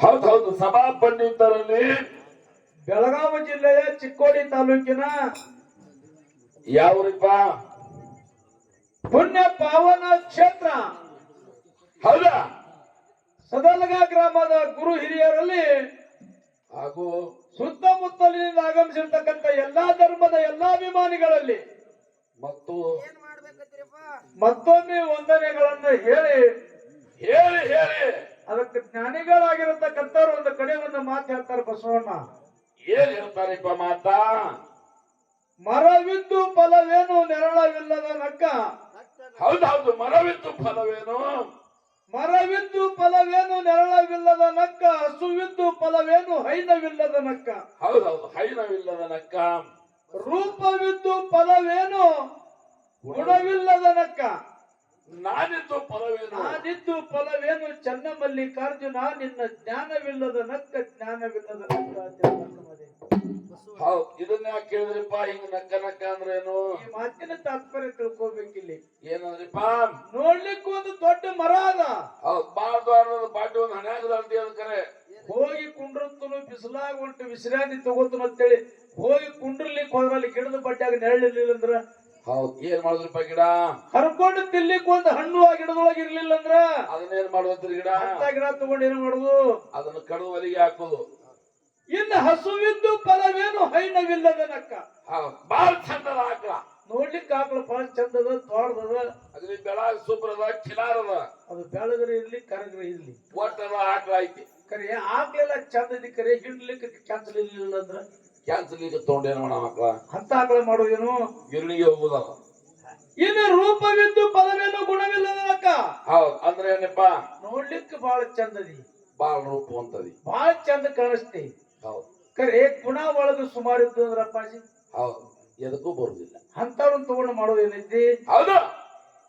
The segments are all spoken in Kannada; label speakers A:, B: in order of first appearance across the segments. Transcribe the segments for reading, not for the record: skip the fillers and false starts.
A: ಹೌದೌದು ಸಭಾ ಪಂಡಿತರಲ್ಲಿ
B: ಬೆಳಗಾವಿ ಜಿಲ್ಲೆಯ ಚಿಕ್ಕೋಡಿ ತಾಲೂಕಿನ
A: ಯಾವ್ರಿಪ್ಪ
B: ಪುಣ್ಯ ಪಾವನ ಕ್ಷೇತ್ರ
A: ಹೌದಾ
B: ಸದಲಗ ಗ್ರಾಮದ ಗುರು ಹಿರಿಯರಲ್ಲಿ
A: ಹಾಗೂ
B: ಸುತ್ತಮುತ್ತಲಿನಿಂದ ಆಗಮಿಸಿರ್ತಕ್ಕಂಥ ಎಲ್ಲಾ ಧರ್ಮದ ಎಲ್ಲಾ ಅಭಿಮಾನಿಗಳಲ್ಲಿ
A: ಮತ್ತು
B: ಮತ್ತೊಮ್ಮೆ ವಂದನೆಗಳನ್ನು ಹೇಳಿ
A: ಹೇಳಿ ಹೇಳಿ
B: ಅದಕ್ಕೆ ಜ್ಞಾನಿಗಳಾಗಿರತಕ್ಕಂಥವ್ರು ಒಂದು ಕಡೆ ಒಂದು ಮಾತು ಹೇಳ್ತಾರೆ ಬಸವಣ್ಣ.
A: ಏನ್ ಹೇಳ್ತಾರಪ್ಪ ಮಾತಾ?
B: ಮರವಿದ್ದು ಫಲವೇನು ನೆರಳವಿಲ್ಲದ ನಕ್ಕ.
A: ಹೌದೌದು ಮರವಿದ್ದು ಫಲವೇನು
B: ಮರವಿದ್ದು ಫಲವೇನು ನೆರಳವಿಲ್ಲದ ನಕ್ಕ. ಹಸುವಿದ್ದು ಫಲವೇನು ಹೈನವಿಲ್ಲದ ನಕ್ಕ.
A: ಹೌದೌದು ಹೈನವಿಲ್ಲದ ನಕ್ಕ.
B: ರೂಪವಿದ್ದು ಫಲವೇನು ಗುಣವಿಲ್ಲದ ನಕ್ಕ.
A: ನಾನಿದ್ದು ಫಲವೇನು
B: ನಾನಿದ್ದು ಫಲವೇನು ಚನ್ನಮಲ್ಲಿಕಾರ್ಜುನ. ನಿನ್ನ ಜ್ಞಾನವಿಲ್ಲದ ನಕ್ಕ ಜ್ಞಾನವಿಲ್ಲದ ನಕ್ಕ ಅಂತ
A: ಹೌದು ಇದನ್ನ ಯಾಕೆ ಕೇಳಿದ್ರಿಪ್ಪ? ಹಿಂಗ ನಕ್ಕ ನಕ್ಕ ಅಂದ್ರೇನು?
B: ಈ ಮಾತಿನ ತಾತ್ಪರ್ಯ ತಿಳ್ಕೊಬೇಕಿಲ್ಲಿ.
A: ಏನಂದ್ರಿಪ್ಪ?
B: ನೋಡ್ಲಿಕ್ಕೆ ಒಂದು ದೊಡ್ಡ ಮರ ಅದ.
A: ಹೌದು ಬಾಳ್ದು ಬಾಟಿ ಒಂದು ಹಣ್ಯಾಗದ ಅಂತ ಕರೆ.
B: ಹೋಗಿ ಕುಂಡ್ರತ್ತನು ಬಿಸಿಲಾಗ ಹೊಂಟು ವಿಶ್ರಾಂತಿ ತಗೋತನು ಅಂತೇಳಿ ಹೋಗಿ ಕುಂಡ್ರಲಿಕ್ಕೆ ಹೋದ್ರಲ್ಲಿ ಗಿಡದ ಬಡ್ಡ್ಯಾಗ ನೆರಳಿರ್ಲಿಲ್ಲ ಅಂದ್ರ
A: ಹೌದು ಏನ್ ಮಾಡುದ್ರಪ್ಪ? ಗಿಡ
B: ಹರ್ಕೊಂಡು ತಿನ್ಲಿಕ್ಕೆ ಒಂದು ಹಣ್ಣು ಆ ಗಿಡದೊಳಗೆ ಇರ್ಲಿಲ್ಲ ಅಂದ್ರ
A: ಅದನ್ನೇನ್ ಮಾಡುವಂತ್ರಿ? ಗಿಡ
B: ಅಂತ ಗಿಡ ತಗೊಂಡು ಏನ್ ಮಾಡುದು?
A: ಅದನ್ನ ಕಡುವ ಒಲಿಗೆ ಹಾಕೋದು.
B: ಇನ್ನು ಹಸುವಿದ್ದು ಫಲವೇನು ಹೈನವಿಲ್ಲದ ನಕ್ಕ.
A: ಬಾಳ ಚಂದದ ಆಕಳ
B: ನೋಡ್ಲಿಕ್ಕೆ ಆಕಳ ಬಹಳ ಚಂದದ ತೋಳದ.
A: ಅದ್ರಲ್ಲಿ ಬೆಳಗ ಸೂಪರದ ಕಿಲಾರದ.
B: ಅದು ಬೆಳಗರ ಇರ್ಲಿ ಕರಗರ ಇರ್ಲಿ
A: ಒಟ್ಟದ ಆಕಳ ಐತಿ.
B: ಕರೆ ಆಕಳೆಲ್ಲ ಚಂದದಿ ಕರೆ ಹಿಡ್ಲಿಕ್ಕೆ ಕ್ಯಾನ್ಸಲ್ ಇರ್ಲಿಲ್ಲ ಅಂದ್ರ
A: ಕ್ಯಾನ್ಸಲ್ ಈಗ ತಗೊಂಡೇನು ಮಾಡ ಆಕಳ
B: ಅಂತ ಆಕಳ ಮಾಡೋದೇನು?
A: ಗಿರಣಿಗೆ ಹೋಗುದಲ್ಲ.
B: ಇನ್ನು ರೂಪವಿದ್ದು ಫಲವೇನು ಗುಣವಿಲ್ಲದ ನಕ್ಕ.
A: ಹೌದ್ ಅಂದ್ರೆ ಏನಪ್ಪ?
B: ನೋಡ್ಲಿಕ್ಕೆ ಬಹಳ ಚಂದದಿ,
A: ಬಾಳ ರೂಪ ಅಂತದಿ,
B: ಬಹಳ ಚಂದ ಕಾಣಿಸ್ತಿ.
A: ಹೌದ್
B: ಕರೆ ಗುಣ ಒಳಗ ಸುಮಾರು ಇದ್ದು ಅಂದ್ರ ಅಪ್ಪಾಜಿ
A: ಹೌದ್ ಎದಕ್ಕೂ ಬರುದಿಲ್ಲ.
B: ಅಂತವ್ರನ್ನ ತಗೊಂಡು ಮಾಡೋದೇನೈತಿ?
A: ಹೌದು.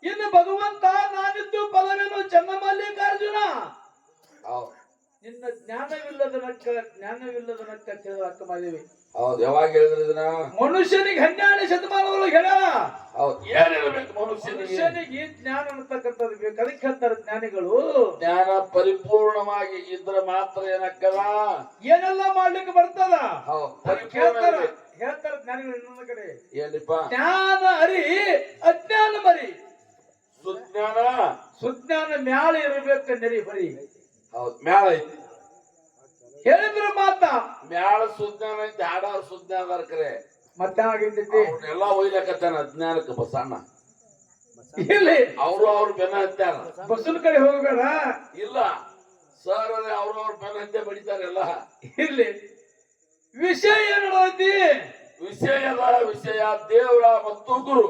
B: ಇನ್ನು ಭಗವಂತ ನಾನಿದ್ದು ಫಲವೇನು ಚನ್ನಮಲ್ಲಿಕಾರ್ಜುನ.
A: ಹೌದ್
B: ನಿನ್ನ ಜ್ಞಾನವಿಲ್ಲದ ನಕ್ಕ ಜ್ಞಾನವಿಲ್ಲದ ನಕ್ಕ ಅಂತ ಹೇಳಿದ ಅಕ್ಕ ಮಾದೇವಿ.
A: ಹೌದ್ ಯಾವಾಗ ಹೇಳಿದ್ರಿ ಇದನ್ನ?
B: ಮನುಷ್ಯನಿಗೆ 12ನೇ ಶತಮಾನದೊಳಗೆ ಹೇಳ್ಯಾರ.
A: ಹೌದ್ ಏನಿರ್ಬೇಕು ಮನುಷ್ಯನಿಗೆ?
B: ಮನುಷ್ಯನಿಗೆ ಜ್ಞಾನ ಅಂತಕ್ಕಂಥದ್ದು ಬೇಕು. ಅದಕ್ಕೆ ಹೇಳ್ತಾರೆ ಜ್ಞಾನಿಗಳು,
A: ಜ್ಞಾನ ಪರಿಪೂರ್ಣವಾಗಿ ಇದ್ರೆ ಮಾತ್ರ ಏನಕ್ಕದ
B: ಏನೆಲ್ಲ ಮಾಡ್ಲಿಕ್ಕೆ ಬರ್ತದ.
A: ಹೌದ್
B: ಅದಕ್ಕೆ
A: ಪರಿಪೂರ್ಣ
B: ಹೇಳ್ತಾರೆ ಜ್ಞಾನಿಗಳು ಇನ್ನೊಂದು ಕಡೆ,
A: ಏನಿಪ್ಪ?
B: ಜ್ಞಾನ ಅರಿ ಅಜ್ಞಾನ ಮರಿ.
A: ಸುಜ್ಞಾನ
B: ಸುಜ್ಞಾನ ಮ್ಯಾಲ ಇರಬೇಕು ನೆರಿ ಬರಿ.
A: ಹೌದ್ ಮ್ಯಾಲ ಐತಿ
B: ಹೇಳಿದ್ರ ಮಾತ
A: ಮ್ಯಾಲ ಸುಜ್ಞಾನ ಐತಿ. ಹಾಡಾರ ಸುಜ್ಞಾನ ಕರೆ
B: ಮತ್ತೆ ಆಗಿರ್ತೈತಿ
A: ಎಲ್ಲಾ ಒಯ್ಲಕತ್ತಾನ ಅಜ್ಞಾನಕ್ಕೆ ಬಸಣ್ಣ.
B: ಇಲ್ಲಿ
A: ಅವ್ರು ಬೆನ್ನ ಹತ್ತಾರ.
B: ಬಸ್ಸಿನ ಕಡೆ ಹೋಗಬೇಡ.
A: ಇಲ್ಲ ಸರ್ ಅವ್ರ ಬೆನ್ನ ಹತ್ತೆ ಬಡಿತಾರೆಲ್ಲ.
B: ಇಲ್ಲಿ ವಿಷಯ ಏನು ಐತಿ?
A: ವಿಷಯ ದೇವರ ಮತ್ತು ಗುರು.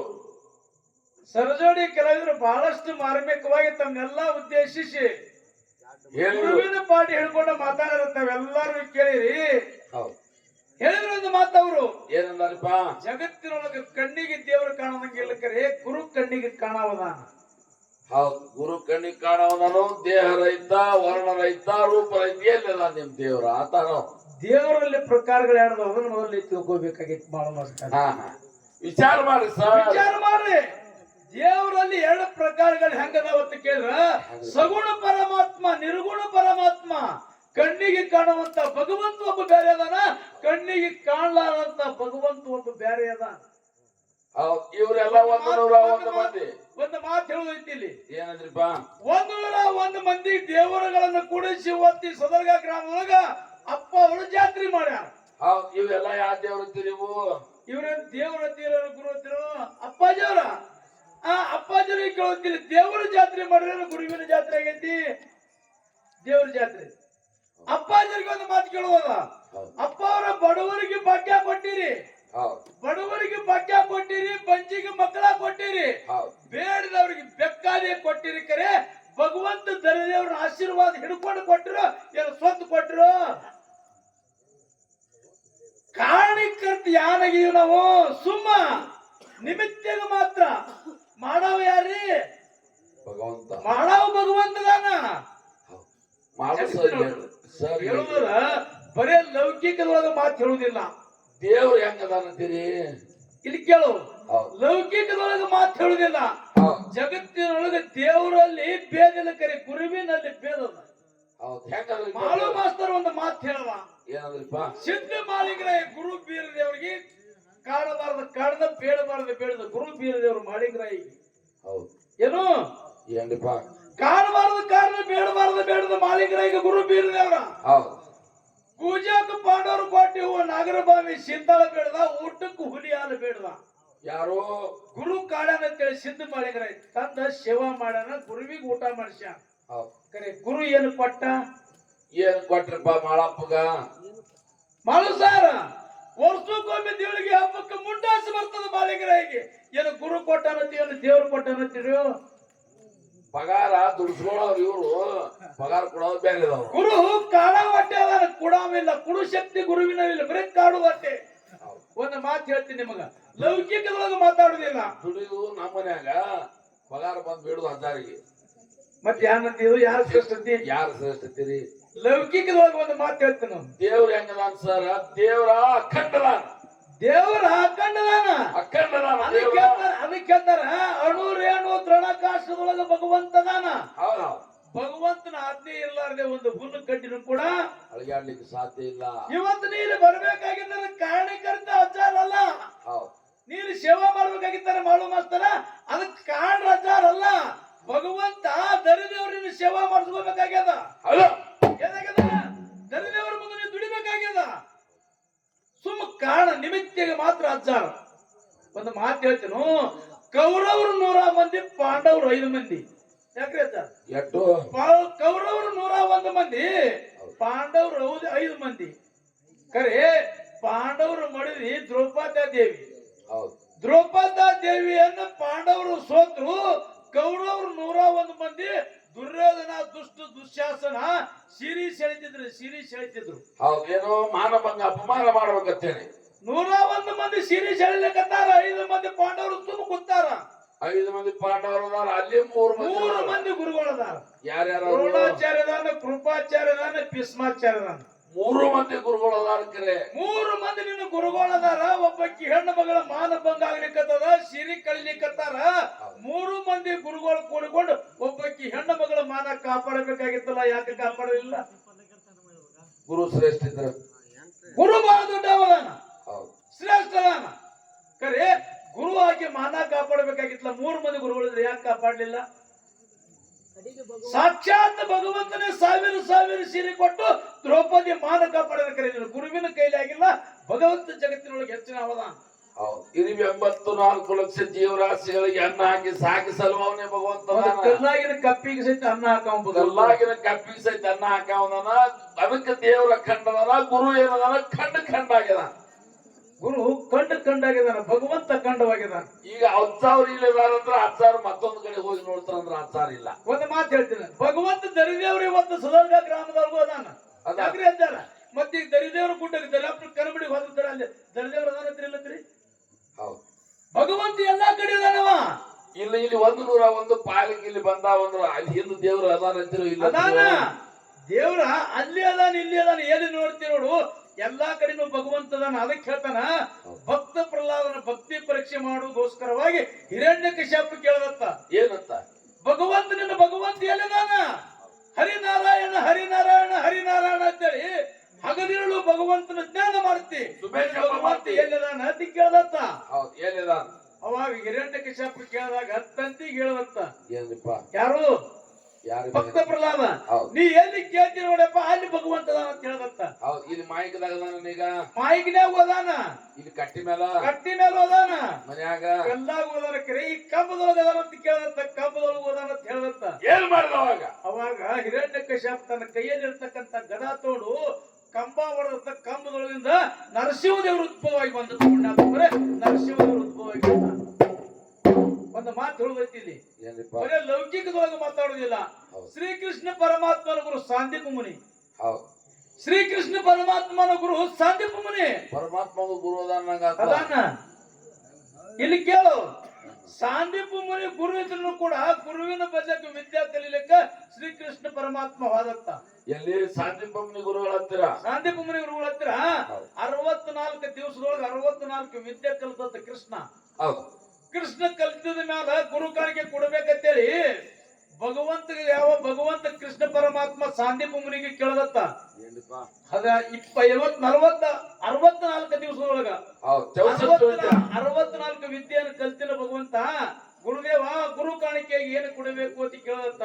B: ಸರಜೋಡಿ ಕೆಲವರು ಬಹಳಷ್ಟು ಮಾರ್ಮಿಕವಾಗಿ ತಮ್ಮನ್ನೆಲ್ಲ ಉದ್ದೇಶಿಸಿ ಗುರುವಿನ ಪಾಠ ಹೇಳ್ಕೊಂಡು ಮಾತಾಡಿರ್ತಾವೆ. ಎಲ್ಲಾರು ಕೇಳಿರಿ. ಹೇಳಿದ್ರು ಒಂದು ಮಾತವ್ರು
A: ಏನಂದಾರಪ್ಪ?
B: ಜಗತ್ತಿನೊಳಗೆ ಕಣ್ಣಿಗೆ ದೇವರು ಕಾಣದಂಗಿಲ್ಲ ಕರೆ ಗುರು ಕಣ್ಣಿಗೆ ಕಾಣವದ.
A: ಹೌದು ಗುರು ಕಣ್ಣಿಗೆ ಕಾಣವನು. ದೇಹ ರಹಿತ, ವರ್ಣ ರಹಿತ, ರೂಪ ರಹಿತ ಏನಿಲ್ಲ ನಿಮ್ ದೇವ್ರ ಆತಾರ.
B: ದೇವರಲ್ಲಿ ಪ್ರಕಾರಗಳು ಯಾರ್ದು ಅದನ್ನ ಮೊದಲು ತಿಳ್ಕೋಬೇಕಾಗಿತ್ತು. ಬಹಳ ನಮಸ್ಕಾರ.
A: ವಿಚಾರ ಮಾಡಿ ಸರ್,
B: ವಿಚಾರ ಮಾಡ್ರಿ. ದೇವರಲ್ಲಿ 2 ಪ್ರಕಾರಗಳು ಹೆಂಗದಾವತ್ತು ಕೇಳಿದ್ರ, ಸಗುಣ ಪರಮಾತ್ಮ, ನಿರ್ಗುಣ ಪರಮಾತ್ಮ. ಕಣ್ಣಿಗೆ ಕಾಣುವಂತ ಭಗವಂತ ಒಬ್ಬ ಬೇರೆ ಅದಾನ, ಕಣ್ಣಿಗೆ ಕಾಣಲಾರಂತ ಭಗವಂತ ಒಬ್ಬ ಬೇರೆ ಅದ.
A: ಇವ್ರೆಲ್ಲ ಒಂದು ಮಂದಿ
B: ಒಂದು ಮಾತು ಹೇಳುದೈತಿ ಇಲ್ಲಿ.
A: ಏನಂದ್ರಿಪ್ಪ?
B: 101 ಮಂದಿ ದೇವರುಗಳನ್ನು ಕೂಡಿಸಿ ಓದಿ ಸದರ್ಗ ಗ್ರಾಮದೊಳಗ ಅಪ್ಪ ಅವಳು ಜಾತ್ರೆ ಮಾಡ್ಯಾರ.
A: ಇವೆಲ್ಲ ಯಾವ ದೇವ್ರ ನೀವು?
B: ಇವ್ರೇನ್ ದೇವ್ರ ಹತ್ತಿರ ಗುರು ಹತ್ತಿರ ಅಪ್ಪಾಜಿ ಅವ್ರ? ಅಪ್ಪಾಜಿಗೆ ಕೇಳುತ್ತಿಲ್ಲ. ದೇವರ ಜಾತ್ರೆ ಮಾಡಿದ್ರೆ ಗುರುವಿನ ಜಾತ್ರೆ ಆಗೈತಿ. ದೇವ್ರ ಜಾತ್ರೆ ಅಪ್ಪಾಜರಿಗೆ ಒಂದು ಮಾತು ಕೇಳುವಲ್ಲ. ಅಪ್ಪ ಅವರ ಬಡವರಿಗೆ ಭಾಗ್ಯ ಕೊಟ್ಟಿರಿ, ಬಡವರಿಗೆ ಭಾಗ್ಯ ಕೊಟ್ಟಿರಿ, ಬಂಜಿಗೆ ಮಕ್ಕಳ ಕೊಟ್ಟಿರಿ, ಬೇಡದವ್ರಿಗೆ ಬೆಕ್ಕಾದೆ ಕೊಟ್ಟಿರಿ. ಕರೆ ಭಗವಂತ ದರಿದೇವ್ರ ಆಶೀರ್ವಾದ ಹಿಡ್ಕೊಂಡು ಕೊಟ್ಟಿರೋ ಏನು ಸ್ವತ್ತು ಕೊಟ್ಟಿರೋ? ಕಾರಣಕ್ಕಂತ ಯಾನಾಗಿದೀವಿ ನಾವು? ಸುಮ್ಮ ನಿಮಿತ್ತಿಗೆ ಮಾತ್ರ ಮಾಡವ ಯಾರೀ?
A: ಭಗವಂತ
B: ಮಾಡವ ಭಗವಂತದಾನ. ಹೇಳುವುದಲ್ಲ ಬರೇ ಲೌಕಿಕದೊಳಗ ಮಾತು ಹೇಳುವುದಿಲ್ಲ.
A: ದೇವ್ರು ಹೆಂಗದಾನಂತೀರಿ?
B: ಇಲ್ಲಿ ಕೇಳು, ಲೌಕಿಕದೊಳಗ ಮಾತು ಹೇಳುವುದಿಲ್ಲ. ಜಗತ್ತಿನೊಳಗೆ ದೇವರಲ್ಲಿ ಭೇದ ಕರೆ ಗುರುವಿನಲ್ಲಿ ಭೇದ.
A: ಹೌದ್ ಹೆಂಗದ್ರಿ
B: ಮಾಳು ಮಾಸ್ತರ್ ಒಂದು ಮಾತು ಹೇಳವ.
A: ಏನಂದ್ರಿಪ್ಪ?
B: ಸಿದ್ಧ ಮಾಳಿಂಗರ ಗುರು ಬೀರದೇವರಿಗೆ ಕಾಡಬಾರದು ಕಾಡದ ಬೇಡಬಾರದು ಬೇಡದ ಗುರು ಬೀರದೇವರು ಮಾಳಿಂಗರಾಯಿಗೆ
A: ಹೌದು
B: ಏನು
A: ಏನ್ರಿಪ್ಪ?
B: ಕಾಡಬಾರದು ಕಾಡದ ಬೇಡಬಾರದು ಬೇಡದ ಮಾಳಿಂಗರಾಯಿಗೆ ಗುರು ಬೀರದೇವರ
A: ಹೌದು
B: ಪೂಜಾಕ ಪಾಂಡವರು ಕೋಟಿ ಹೂವ ನಾಗರಭಾವಿ ಸಿಂತಾಳ ಬೇಡದ ಊಟಕ್ಕೂ ಹುಲಿ ಹಾಲು ಬೇಡದ.
A: ಯಾರು?
B: ಗುರು ಕಾಡನ ಅಂತೇಳಿ ಸಿದ್ಧ ಮಾಳಿಂಗರಾಯ ತಂದ ಸೇವಾ ಮಾಡ್ಯಾನ, ಗುರುವಿಗೆ ಊಟ ಮಾಡಿಸ್ಯಾನ.
A: ಹೌದು
B: ಕರೆ ಗುರು ಏನು ಕೊಟ್ಟ?
A: ಏನ್ ಕೊಟ್ರಪ್ಪ ಮಾಳಪ್ಪಗ?
B: ಮಾಳು ಸಾರ ವರ್ಷಕ್ಕೊಮ್ಮೆ ದೇವರಿಗೆ ಹಬ್ಬಕ್ಕೆ ಮುಂಡಾಸ ಬರ್ತದ ಮಾಳಿಂಗರಾಯಿಗೆ. ಏನು ಗುರು ಕೊಟ್ಟನತ್ತಿ ಏನು ದೇವ್ರು ಕೊಟ್ಟನತ್ತೀರಿ?
A: ಪಗಾರ ದುಡಿಸ್ಕೊಳ್ಳೋರು ಇವ್ರು, ಪಗಾರ ಕೊಡೋದು ಬೇರೆ ಇದಾವ್ರು.
B: ಗುರು ಕಾಡ ಹೊಟ್ಟೆ ಅದಾನ, ಕುಡಾವಿಲ್ಲ, ಕುಡು ಶಕ್ತಿ ಗುರುವಿನವಿಲ್ಲ, ಬರೀ ಕಾಡು ಹೊಟ್ಟೆ. ಒಂದು ಮಾತು ಹೇಳ್ತೀನಿ ನಿಮಗ, ಲೌಕಿಕದೊಳಗ ಮಾತಾಡುದಿಲ್ಲ.
A: ದುಡಿದು ನಮ್ಮ ಮನ್ಯಾಗ ಪಗಾರ ಬಂದ್ ಬಿಡುದು ಹಜಾರಿಗೆ.
B: ಮತ್ತೆ ಯಾನಂತೀವಿ ಯಾರು ಶ್ರೇಷ್ಠತಿ?
A: ಯಾರು ಶ್ರೇಷ್ಠತೀರಿ?
B: ಲೌಕಿಕದೊಳಗ ಒಂದು ಮಾತು ಹೇಳ್ತೀನಿ.
A: ದೇವ್ರ ಹೆಂಗದಾನ ಸರ್? ದೇವ್ರ ಅಖಂಡದಾನ.
B: ದೇವರ ಅಖಂಡದಾನ.
A: ಅಖಂಡದಾನ.
B: ಅದಕ್ಕೆ ಹೇಳ್ತಾರ ಅಣು ರೇಣು ತೃಣಕಾಶದೊಳಗ ಭಗವಂತದಾನ.
A: ಹೌದು
B: ಭಗವಂತನ ಆಜ್ಞೆ ಇರ್ಲಾರ್ದೆ ಒಂದು ಹುಲ್ಲು ಕಡ್ಡಿನೂ ಕೂಡ
A: ಅಳಿಗಾಡ್ಲಿಕ್ಕೆ ಸಾಧ್ಯ ಇಲ್ಲ.
B: ಇವತ್ತು ನೀನು ಬರ್ಬೇಕಾಗಿದ್ದರೆ ಕಾರಣಕರ್ತ ಆಚಾರ ಅಲ್ಲ.
A: ಹೌದು
B: ನೀನು ಸೇವಾ ಮಾಡ್ಬೇಕಾಗಿದ್ದಾರೆ ಮಾಡು ಮಾಸ್ತರ, ಅದಕ್ಕೆ ಕಾರಣ ಆಚಾರ ಅಲ್ಲ. ಭಗವಂತ ದರಿದೇವ್ರನ್ನ ಸೇವಾ ಮಾಡಿಸ್ಕೋಬೇಕಾಗ್ಯದ. ಏನಾಗ್ಯದ? ದರಿದೇವ್ರ ಮುಂದೆ ನೀವು ದುಡಿಬೇಕಾಗ್ಯದ. ಸುಮ್ಮ ಕಾರಣ ನಿಮಿತ್ತಿಗೆ ಮಾತ್ರ ಆಚಾರ. ಒಂದು ಮಾತು ಹೇಳ್ತೇನು, ಕೌರವರು 100 ಮಂದಿ, ಪಾಂಡವರು 5 ಮಂದಿ. ಯಾಕ್ರಿ ಆಚಾರ?
A: ಎಷ್ಟು?
B: ಕೌರವರು 101 ಮಂದಿ, ಪಾಂಡವರು 5 ಮಂದಿ. ಕರೆ ಪಾಂಡವರು ಮಡವಿ ದ್ರೌಪದಿ ದೇವಿ.
A: ಹೌದು
B: ದ್ರೌಪದಿ ದೇವಿಯನ್ನ ಪಾಂಡವರು ಸೋತ್ರು. ಕೌರವರು 101 ಮಂದಿ, ದುರ್ಯೋಧನ ದುಷ್ಟ ದುಶ್ಯಾಸನ ಸಿರಿ ಸೆಳಿತಿದ್ರು.
A: ಹೌದೇನೋ ಮಾನಭಂಗ ಅಪಮಾನ ಮಾಡ್ಬೇಕಂತೇಳಿ
B: 101 ಮಂದಿ ಸಿರಿ ಸೆಳಿಲಿಕ್ಕತ್ತಾರ. 5 ಮಂದಿ ಪಾಂಡವರು ತುಂಬ ಕೂತಾರ.
A: 5 ಮಂದಿ ಪಾಂಡವರು ಅದಾರ, ಅಲ್ಲಿ 3
B: ಮಂದಿ ಗುರುಗಳದಾರ.
A: ಯಾರ್ಯಾರ?
B: ದ್ರೋಣಾಚಾರ್ಯದಾನ, ಕೃಪಾಚಾರ್ಯದಾನ, ಭೀಷ್ಮಾಚಾರ್ಯದಾನ.
A: 3 ಮಂದಿ ಗುರುಗಳು ಅದಾರ. ಕರೆ
B: 3 ಮಂದಿ ನಿನ್ನ ಗುರುಗಳದಾರ. ಒಬ್ಬಕ್ಕಿ ಹೆಣ್ಣು ಮಗಳ ಮಾನಭಂಗ ಆಗ್ಲಿಕ್ಕತ್ತದ, ಸಿರಿ ಕಳಿಲಿಕ್ಕತ್ತಾರ. 3 ಮಂದಿ ಗುರುಗಳು ಕೂಡಿಕೊಂಡು ಒಬ್ಬಕ್ಕಿ ಹೆಣ್ಣು ಮಗಳ ಮಾನ ಕಾಪಾಡಬೇಕಾಗಿತ್ತಲ್ಲ, ಯಾಕೆ ಕಾಪಾಡಲಿಲ್ಲ?
A: ಗುರು ಶ್ರೇಷ್ಠ ಇದ್ರ.
B: ಗುರು ಬಹಳ ದೊಡ್ಡವದಾನ,
A: ಹೌದು
B: ಶ್ರೇಷ್ಠ ಅದಾನ. ಕರೆ ಗುರು ಆಗಿ ಮಾನ ಕಾಪಾಡಬೇಕಾಗಿತ್ತಲ್ಲ, 3 ಮಂದಿ ಗುರುಗಳಿದ್ರೆ ಯಾಕೆ ಕಾಪಾಡಲಿಲ್ಲ? ಸಾಕ್ಷಾತ್ ಭಗವಂತನೇ ಸಾವಿರ ಸೀರೆ ಕೊಟ್ಟು ದ್ರೌಪದಿ ಮಾನ ಕಾಪಾಡದ. ಕರೆ ಗುರುವಿನ ಕೈಲಿ ಆಗಿಲ್ಲ, ಭಗವಂತ ಜಗತ್ತಿನೊಳಗೆ ಹೆಚ್ಚಿನ ಅವದಾನ.
A: ಹೌದು ಇದು 84 ಲಕ್ಷ ಜೀವರಾಶಿಗಳಿಗೆ ಅನ್ನ ಹಾಕಿ ಸಾಕಿಸಲು ಅವನೇ ಭಗವಂತ.
B: ಕಲ್ಲಾಗಿನ ಕಪ್ಪಿಗೆ ಸಹಿತ ಅನ್ನ ಹಾಕಂಬುದು,
A: ಕಲ್ಲಾಗಿನ ಕಪ್ಪಿಗೆ ಸಹಿತ ಅನ್ನ ಹಾಕವನ. ಅದಕ್ಕೆ ದೇವರ ಖಂಡದಾನ. ಗುರು ಏನದಾನ? ಖಂಡ ಆಗ್ಯದ.
B: ಗುರು ಕಂಡಾಗಿದಾನ, ಭಗವಂತ ಖಂಡವಾಗಿದಾನ.
A: ಈಗ 10,000 ಇಲ್ಲದಾರಂದ್ರ 10,000 ಮತ್ತೊಂದು ಕಡೆ ಹೋಗಿ ನೋಡ್ತಾರಂದ್ರ 10,000 ಇಲ್ಲ.
B: ಒಂದು ಮಾತು ಹೇಳ್ತೀನಿ, ಭಗವಂತ ದರಿದೇವ್ರು ಇವತ್ತು ಸುಧಾರ್ಗ ಗ್ರಾಮದವರೆಗೂ ಅದಾನ. ಯಾಕ್ರಿ ಅಂತಾರ? ಮತ್ತೆ ಈಗ ದರಿದೇವ್ರ ಗುಡ್ಡಕ್ಕೆ ದರ್ಯಾಪುರ ಕನಬಡಿಗೆ ಹೋಗ್ತಾರೆ, ಅಲ್ಲಿ ದರಿದೇವ್ರ ಅದಾನತ್ರಿ ಇಲ್ಲತ್ರಿ?
A: ಹೌದು
B: ಭಗವಂತ ಎಲ್ಲಾ ಕಡೆ ಅದಾನವ.
A: ಇಲ್ಲಿ 101 ಪಾಲಿಗೆ ಇಲ್ಲಿ ಬಂದಾವಂದ್ರ ಅಲ್ಲಿ ಹಿಂದೆ ದೇವ್ರು ಅದಾನಂತಿರೋ ಇಲ್ಲ?
B: ಅದಾನ ದೇವ್ರ ಅಲ್ಲಿ ಅದಾನ, ಇಲ್ಲಿ ಅದಾನ. ಎಲ್ಲಿ ನೋಡ್ತೀವಿ ನೋಡು, ಎಲ್ಲಾ ಕಡೆನೂ ಭಗವಂತ ಅದಾನ. ಅದಕ್ಕೆ ಹೇಳ್ತಾನ, ಭಕ್ತ ಪ್ರಹ್ಲಾದನ ಭಕ್ತಿ ಪರೀಕ್ಷೆ ಮಾಡುವುದೋಸ್ಕರವಾಗಿ ಹಿರಣ್ಯಕಶ್ಯಪ ಕೇಳದತ್ತ.
A: ಏನಂತ?
B: ಭಗವಂತ ಎಲ್ಲಿದಾನ? ಹರಿನಾರಾಯಣ ಹರಿನಾರಾಯಣ ಹರಿನಾರಾಯಣ ಅಂತೇಳಿ ಹಗಲಿರುಳು ಭಗವಂತನ ಜ್ಞಾನ ಮಾಡ್ತಿ. ಭಗವಂತ ಎಲ್ಲಿದಾನ ಅಂತ ಕೇಳದತ್ತ.
A: ಎಲ್ಲಿದಾನ?
B: ಅವಾಗ ಹಿರಣ್ಯಕಶ್ಯಪ ಕೇಳಿದಾಗ ಹತ್ತಂತಿಗೆ ಹೇಳದತ್ತ.
A: ಏನ್ರಿಪ್ಪ?
B: ಯಾರು? ಭಕ್ತ ಪ್ರಹ್ಲಾದ. ನೀ ಎಲ್ಲಿ ಕೇಳ್ತಿ ನೋಡಪ್ಪ, ಅಲ್ಲಿ ಭಗವಂತ ಅದಾನ ಅಂತ ಹೇಳದತ್ತ.
A: ಹೌದು ಇಲ್ಲಿ ಮಾಯಿಕದಾಗ ಈಗ
B: ಮಾಯಿಕನ್ಯಾಗ ಹೋದಾನ,
A: ಇಲ್ಲಿ ಕಟ್ಟಿ ಮೇಲೆ
B: ಹೋದಾನ,
A: ಮನ್ಯಾಗ
B: ಕಲ್ಲಾಗ ಹೋದಾನ. ಕರೆ ಈ ಕಂಬದೊಳಗ ಅದಾನ ಅಂತ ಕೇಳದತ್ತ. ಕಂಬದೊಳಗ ಹೋದಾನ ಅಂತ ಹೇಳದತ್ತ.
A: ಏನ್ ಮಾಡಿದ
B: ಅವಾಗ ಹಿರಣ್ಯಕಶ್ಯಪ ತನ್ನ ಕೈಯಲ್ಲಿ ಇರ್ತಕ್ಕಂಥ ಗದ ತೋಡು ಕಂಬ ಹೊಡೆದತ್ತ. ಕಂಬದೊಳಗಿಂದ ನರಸಿಂಹದೇವರು ಉದ್ಭವವಾಗಿ ಬಂದದ್ದು. ನರಸಿಂಹದೇವರು ಉದ್ಭವವಾಗಿ ಬಂದ. ಒಂದು ಮಾತು ಹೇಳುದೈತಿ ಇಲ್ಲಿ, ಬರೇ ಲೌಕಿಕದೊಳಗೆ ಮಾತಾಡುದಿಲ್ಲ. ಶ್ರೀಕೃಷ್ಣ ಪರಮಾತ್ಮನ ಗುರು ಸಾಂದೀಪ ಮುನಿ. ಶ್ರೀಕೃಷ್ಣ ಪರಮಾತ್ಮನ ಗುರು ಸಾಂದೀಪ ಮುನಿ.
A: ಪರಮಾತ್ಮನ ಗುರು
B: ಅದಾನ. ಇಲ್ಲಿ ಕೇಳು, ಸಾಂದೀಪ ಮುನಿ ಗುರು ಇದ್ರು ಕೂಡ ಗುರುವಿನ ಬದಲಿಗೆ ವಿದ್ಯಾ ಕಲಿಲಿಕ್ಕ ಶ್ರೀಕೃಷ್ಣ ಪರಮಾತ್ಮ ಹೋದತ್ತ.
A: ಎಲ್ಲಿ? ಸಾಂದೀಪ ಮುನಿ ಗುರುಗಳ ಹತ್ತಿರ.
B: ಸಾಂದೀಪ ಮುನಿ ಗುರುಗಳ ಹತ್ತಿರ 64 ದಿವಸದೊಳಗೆ 64 ವಿದ್ಯೆ ಕಲಿತತ್ತ ಕೃಷ್ಣ.
A: ಹೌದು
B: ಕೃಷ್ಣ ಕಲಿತದ ಮ್ಯಾಲ ಗುರು ಕಾಣಿಕೆ ಕೊಡ್ಬೇಕಂತೇಳಿ ಭಗವಂತಗೆ ಯಾವ ಭಗವಂತ ಕೃಷ್ಣ ಪರಮಾತ್ಮ ಸಾಂದೀಪ ಮುನಿಗೆ ಕೇಳದತ್ತ
A: ಏನ್ರಿಪ್ಪ
B: ಅದ 64 ದಿವಸದೊಳಗ
A: ಹೌದ್ ಚೌಸತ್ತು
B: 64 ವಿದ್ಯೆಯನ್ನು ಕಲ್ತಿಲ್ಲ ಭಗವಂತ ಗುರುದೇವ ಗುರು ಕಾಣಿಕೆಗೆ ಏನು ಕೊಡಬೇಕು ಅಂತ ಕೇಳದತ್ತ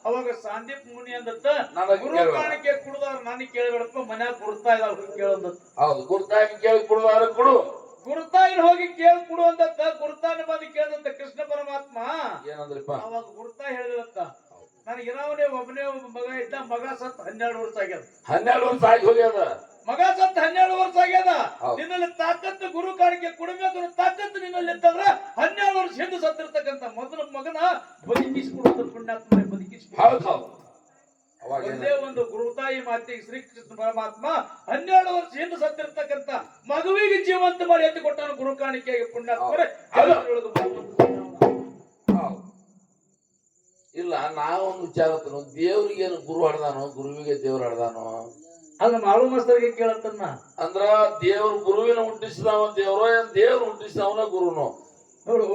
B: ಅವಾಗ ಸಾಂದೀಪ್ ಮುನಿ ಅಂದತ್ತ
A: ನನಗೆ
B: ಗುರು
A: ಕೇಳ್ಬೇಡ.
B: ಕಾಣಿಕೆ ಕುಡ್ದವ್ರ ನನಗೆ ಕೇಳಬೇಡಪ್ಪ ಮನ್ಯಾಗ ಗುರ್ತಾ ಇದಾವ ಕೇಳಂದತ್ತ
A: ಹೌದು ಗುರುತಾಗಿ ಕೇಳಿ ಕೊಡುವಾರ ಕೊಡು
B: ಗುರುತಾಯಿನ ಹೋಗಿ ಕೇಳಿ ಕೊಡು ಅಂದತ್ತ ಗುರುತಾನ ಬಂದು ಕೇಳದಂತ ಕೃಷ್ಣ ಪರಮಾತ್ಮ
A: ಏನಂದ್ರಿಪ್ಪ
B: ಅವಾಗ ಗುರುತಾ ಹೇಳಿದತ್ತ ನನಗೆ ಇರೋವನೇ ಒಬ್ಬನೇ ಒಬ್ಬ ಮಗ ಇದ್ದ ಮಗ ಸತ್ 12 ವರ್ಷ ಆಗ್ಯದ
A: 12 ವರ್ಷ ಆಗಿ ಹೋಗ್ಯದ
B: ಮಗ ಸತ್ 12 ವರ್ಷ ಆಗ್ಯದ
A: ಹೌದು.
B: ನಿನ್ನಲ್ಲಿ ತಾಕತ್ತು ಗುರು ಕಾಣಿಕೆ ಕೊಡಬೇಕು ತಾಕತ್ತು ನಿನ್ನಲ್ಲಿ ಇತ್ತಂದ್ರ 12 ವರ್ಷ ಹಿಂದೆ ಸತ್ತಿರ್ತಕ್ಕಂತ ಮೊದಲ ಮಗನ ಬದುಕಿಸ್ಕೊಡುತ್ತ ಪುಣ್ಯಾತ್ಮನೆ ಬದುಕಿಸ್ಕೊಡು
A: ಹೌದು ಹೌದು ಅವಾಗ
B: ಒಂದೇ ಒಂದು ಗುರುತಾಯಿ ಮಾತಿಗೆ ಶ್ರೀಕೃಷ್ಣ ಪರಮಾತ್ಮ 12 ವರ್ಷ ಹಿಂದೆ ಸತ್ತಿರ್ತಕ್ಕಂತ ಮಗುವಿಗೆ ಜೀವಂತ ಮಾಡಿ ಎತ್ತಿ ಕೊಟ್ಟಾನ ಗುರು ಕಾಣಿಕೆಗೆ ಪುಣ್ಯಾತ್ಮರೆ
A: ಹೌದು. ಹೌದು. ಇಲ್ಲ ನಾವೊಂದು ವಿಚಾರ ದೇವ್ರಿಗೇನು ಗುರು ಹಡ್ದಾನೋ ಗುರುವಿಗೆ ದೇವ್ರು ಹಡ್ದಾನೋ
B: ಅಲ್ಲ ಮಾಳು ಮಸ್ತರಿಗೆ ಕೇಳತ್ತನ್ನ
A: ಅಂದ್ರ ದೇವ್ರು ಗುರುವಿನ ಹುಟ್ಟಿಸಿದವ ದೇವ್ರೋ ಏನ್ ದೇವ್ರು ಹುಟ್ಟಿಸಿದವನ ಗುರುನು
B: ನೋಡು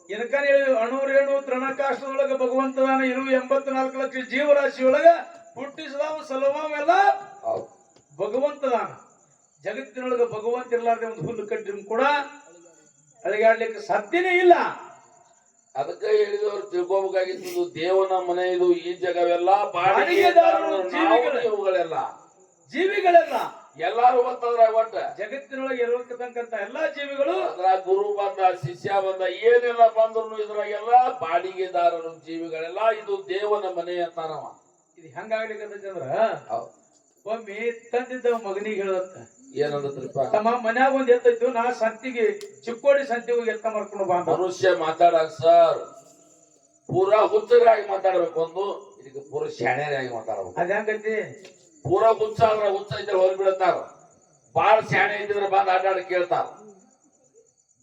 B: ಏನಕನ್ ಹೇಳಿ ಅಣುರೇಣು ತೃಣಕಾಷ್ಟದೊಳಗ ಭಗವಂತದಾನ ಇರು 84 ಲಕ್ಷ ಜೀವರಾಶಿ ಒಳಗ ಹುಟ್ಟಿಸಿದವ ಸಲವಾವೆಲ್ಲ
A: ಹೌದು
B: ಭಗವಂತದಾನ ಜಗತ್ತಿನೊಳಗ ಭಗವಂತ ಇರ್ಲಾರ್ದೆ ಒಂದು ಹುಲ್ಲು ಕಟ್ಟಿದ್ರು ಕೂಡ ಅಳಿಗಾಡ್ಲಿಕ್ಕೆ ಸಾಧ್ಯನೇ ಇಲ್ಲ
A: ಅದಕ್ಕೆ ಹೇಳಿದವರು ತಿಳ್ಕೋಬೇಕಾಗಿತ್ತು ದೇವನ ಮನೆ ಇದು ಈ ಜಗವೆಲ್ಲ
B: ಬಾಡಿಗೆದಾರರು,
A: ಬಾಡಿಗೆದಾರರು ಇವುಗಳೆಲ್ಲ
B: ಜೀವಿಗಳೆಲ್ಲ
A: ಎಲ್ಲಾರು ಗೊತ್ತಂದ್ರ ಒಟ್ಟ
B: ಜಗತ್ತಿನೊಳಗೆ ಇರತಕ್ಕಂತ ಎಲ್ಲಾ ಜೀವಿಗಳು
A: ಅದ್ರ ಗುರು ಬಂದ ಶಿಷ್ಯ ಬಂದ ಏನೆಲ್ಲ ಬಂದ್ರು ಇದ್ರಾಗೆಲ್ಲ ಬಾಡಿಗೆದಾರರು ಜೀವಿಗಳೆಲ್ಲ ಇದು ದೇವನ ಮನೆ ಅಂತಾನವ
B: ಇದು ಹೆಂಗಾಗ್ಲಿಕ್ಕಂದ್ರ
A: ಹೌದು.
B: ಒಮ್ಮೆ ತಂದಿದ್ದ ಮಗನಿಗೆ ಹೇಳತ್ತ
A: ಏನಂದ್ರಿಪ್ಪ
B: ತಮ್ಮ ಮನ್ಯಾಗ ಒಂದ್ ಎತ್ತಿತ್ತು ನಾ ಸಂತಿಗೆ ಚಿಕ್ಕೋಡಿ ಸಂತಿ ಹೋಗಿ ಎತ್ತ ಮಾಡ್ಕೊಂಡು ಬಾ ಅಂದ.
A: ಮನುಷ್ಯ ಮಾತಾಡಕ್ ಸರ್ ಪೂರಾ ಹುಚ್ಚರಾಗಿ ಮಾತಾಡ್ಬೇಕು ಒಂದು ಇದಕ್ಕೆ ಪೂರಾ ಶಾಣ್ಯರಾಗಿ ಮಾತಾಡ್ಬೇಕು
B: ಅದ್ ಹೆಂಗೈತಿ
A: ಪೂರಾ ಹುಚ್ಚ ಆದ್ರ ಹುಚ್ಚ ಇದ್ರೆ ಹೊರಗೆ ಬಿಡತಾರ ಬಾಳ ಶಾಣೆ ಇದ್ರೆ ಬಂದ್ ಆಟಾಡ ಕೇಳ್ತಾರ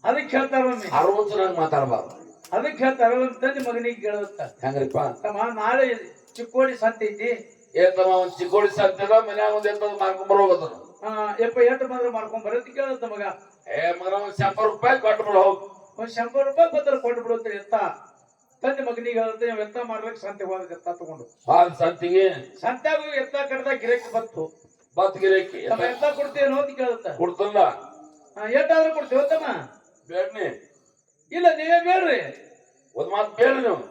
B: ಅದಕ್ಕೆ ಹೇಳ್ತಾರ ಒಮ್ಮೆ
A: ಹುಚ್ಚರಾಗಿ ಮಾತಾಡ್ಬಾರ್ದು
B: ಅದಕ್ಕೆ ಹೇಳ್ತಾರ ಒಂದ್ ತಂದೆ ಮಗನಿಗೆ ಕೇಳತ್ತ
A: ಹೆಂಗ್ರಿಪ್ಪ
B: ತಮ್ಮ ನಾಳೆ ಚಿಕ್ಕೋಡಿ ಸಂತಿ ಐತಿ
A: ಏತಮ್ಮ ಒಂದ್ ಚಿಕ್ಕೋಡಿ ಸಾಕ್ತದ ಮನ್ಯಾಗ ಒಂದ್ ಎಂತದ್ ಮಾಡ್ಕೊಂಡ್ ಬರೋಗದ
B: ಎಪ್ಪ ಎಷ್ಟು ಬಂದ್ರೆ ಮಾಡ್ಕೊಂಡ್ ಬರತ್ ಕೇಳತ್ತ ಮಗ
A: ಮಗನ ಒಂದ್ 100 ರೂಪಾಯಿ ಕೊಟ್ಟು ಬಿಡ ಹೋಗ್
B: ಒಂದ್ 100 ರೂಪಾಯಿ ಪತ್ರ ಕೊಟ್ಟು ಬಿಡುತ್ತೆ ಎತ್ತ ತಂದೆ ಮಗನಿಗೆ ಹೇಳುತ್ತೆ ನೀವು ಎತ್ತ ಮಾಡ್ಲಿಕ್ಕೆ ಸಂತೆ ಹೋದ ಎತ್ತ ತಗೊಂಡು
A: ಹಾಲ್ ಸಂತಿಗೆ
B: ಸಂತ್ಯಾಗ ಹೋಗಿ ಎತ್ತ ಕಡ್ದ ಗಿರಕಿ ಬತ್ತು
A: ಬತ್ ಗಿರೇಕಿ
B: ತಮ್ಮ ಎತ್ತ ಕೊಡ್ತೇನೋ ಅಂತ ಕೇಳುತ್ತ
A: ಕೊಡ್ತಲ್ಲ
B: ಎಷ್ಟಾದ್ರೂ ಕೊಡ್ತೇವ ತಮ್ಮ
A: ಬೇಡ್ನಿ
B: ಇಲ್ಲ ನೀವೇ ಬೇಡ್ರಿ
A: ಒಂದ್ ಮಾತು ಬೇಡ ನೀವು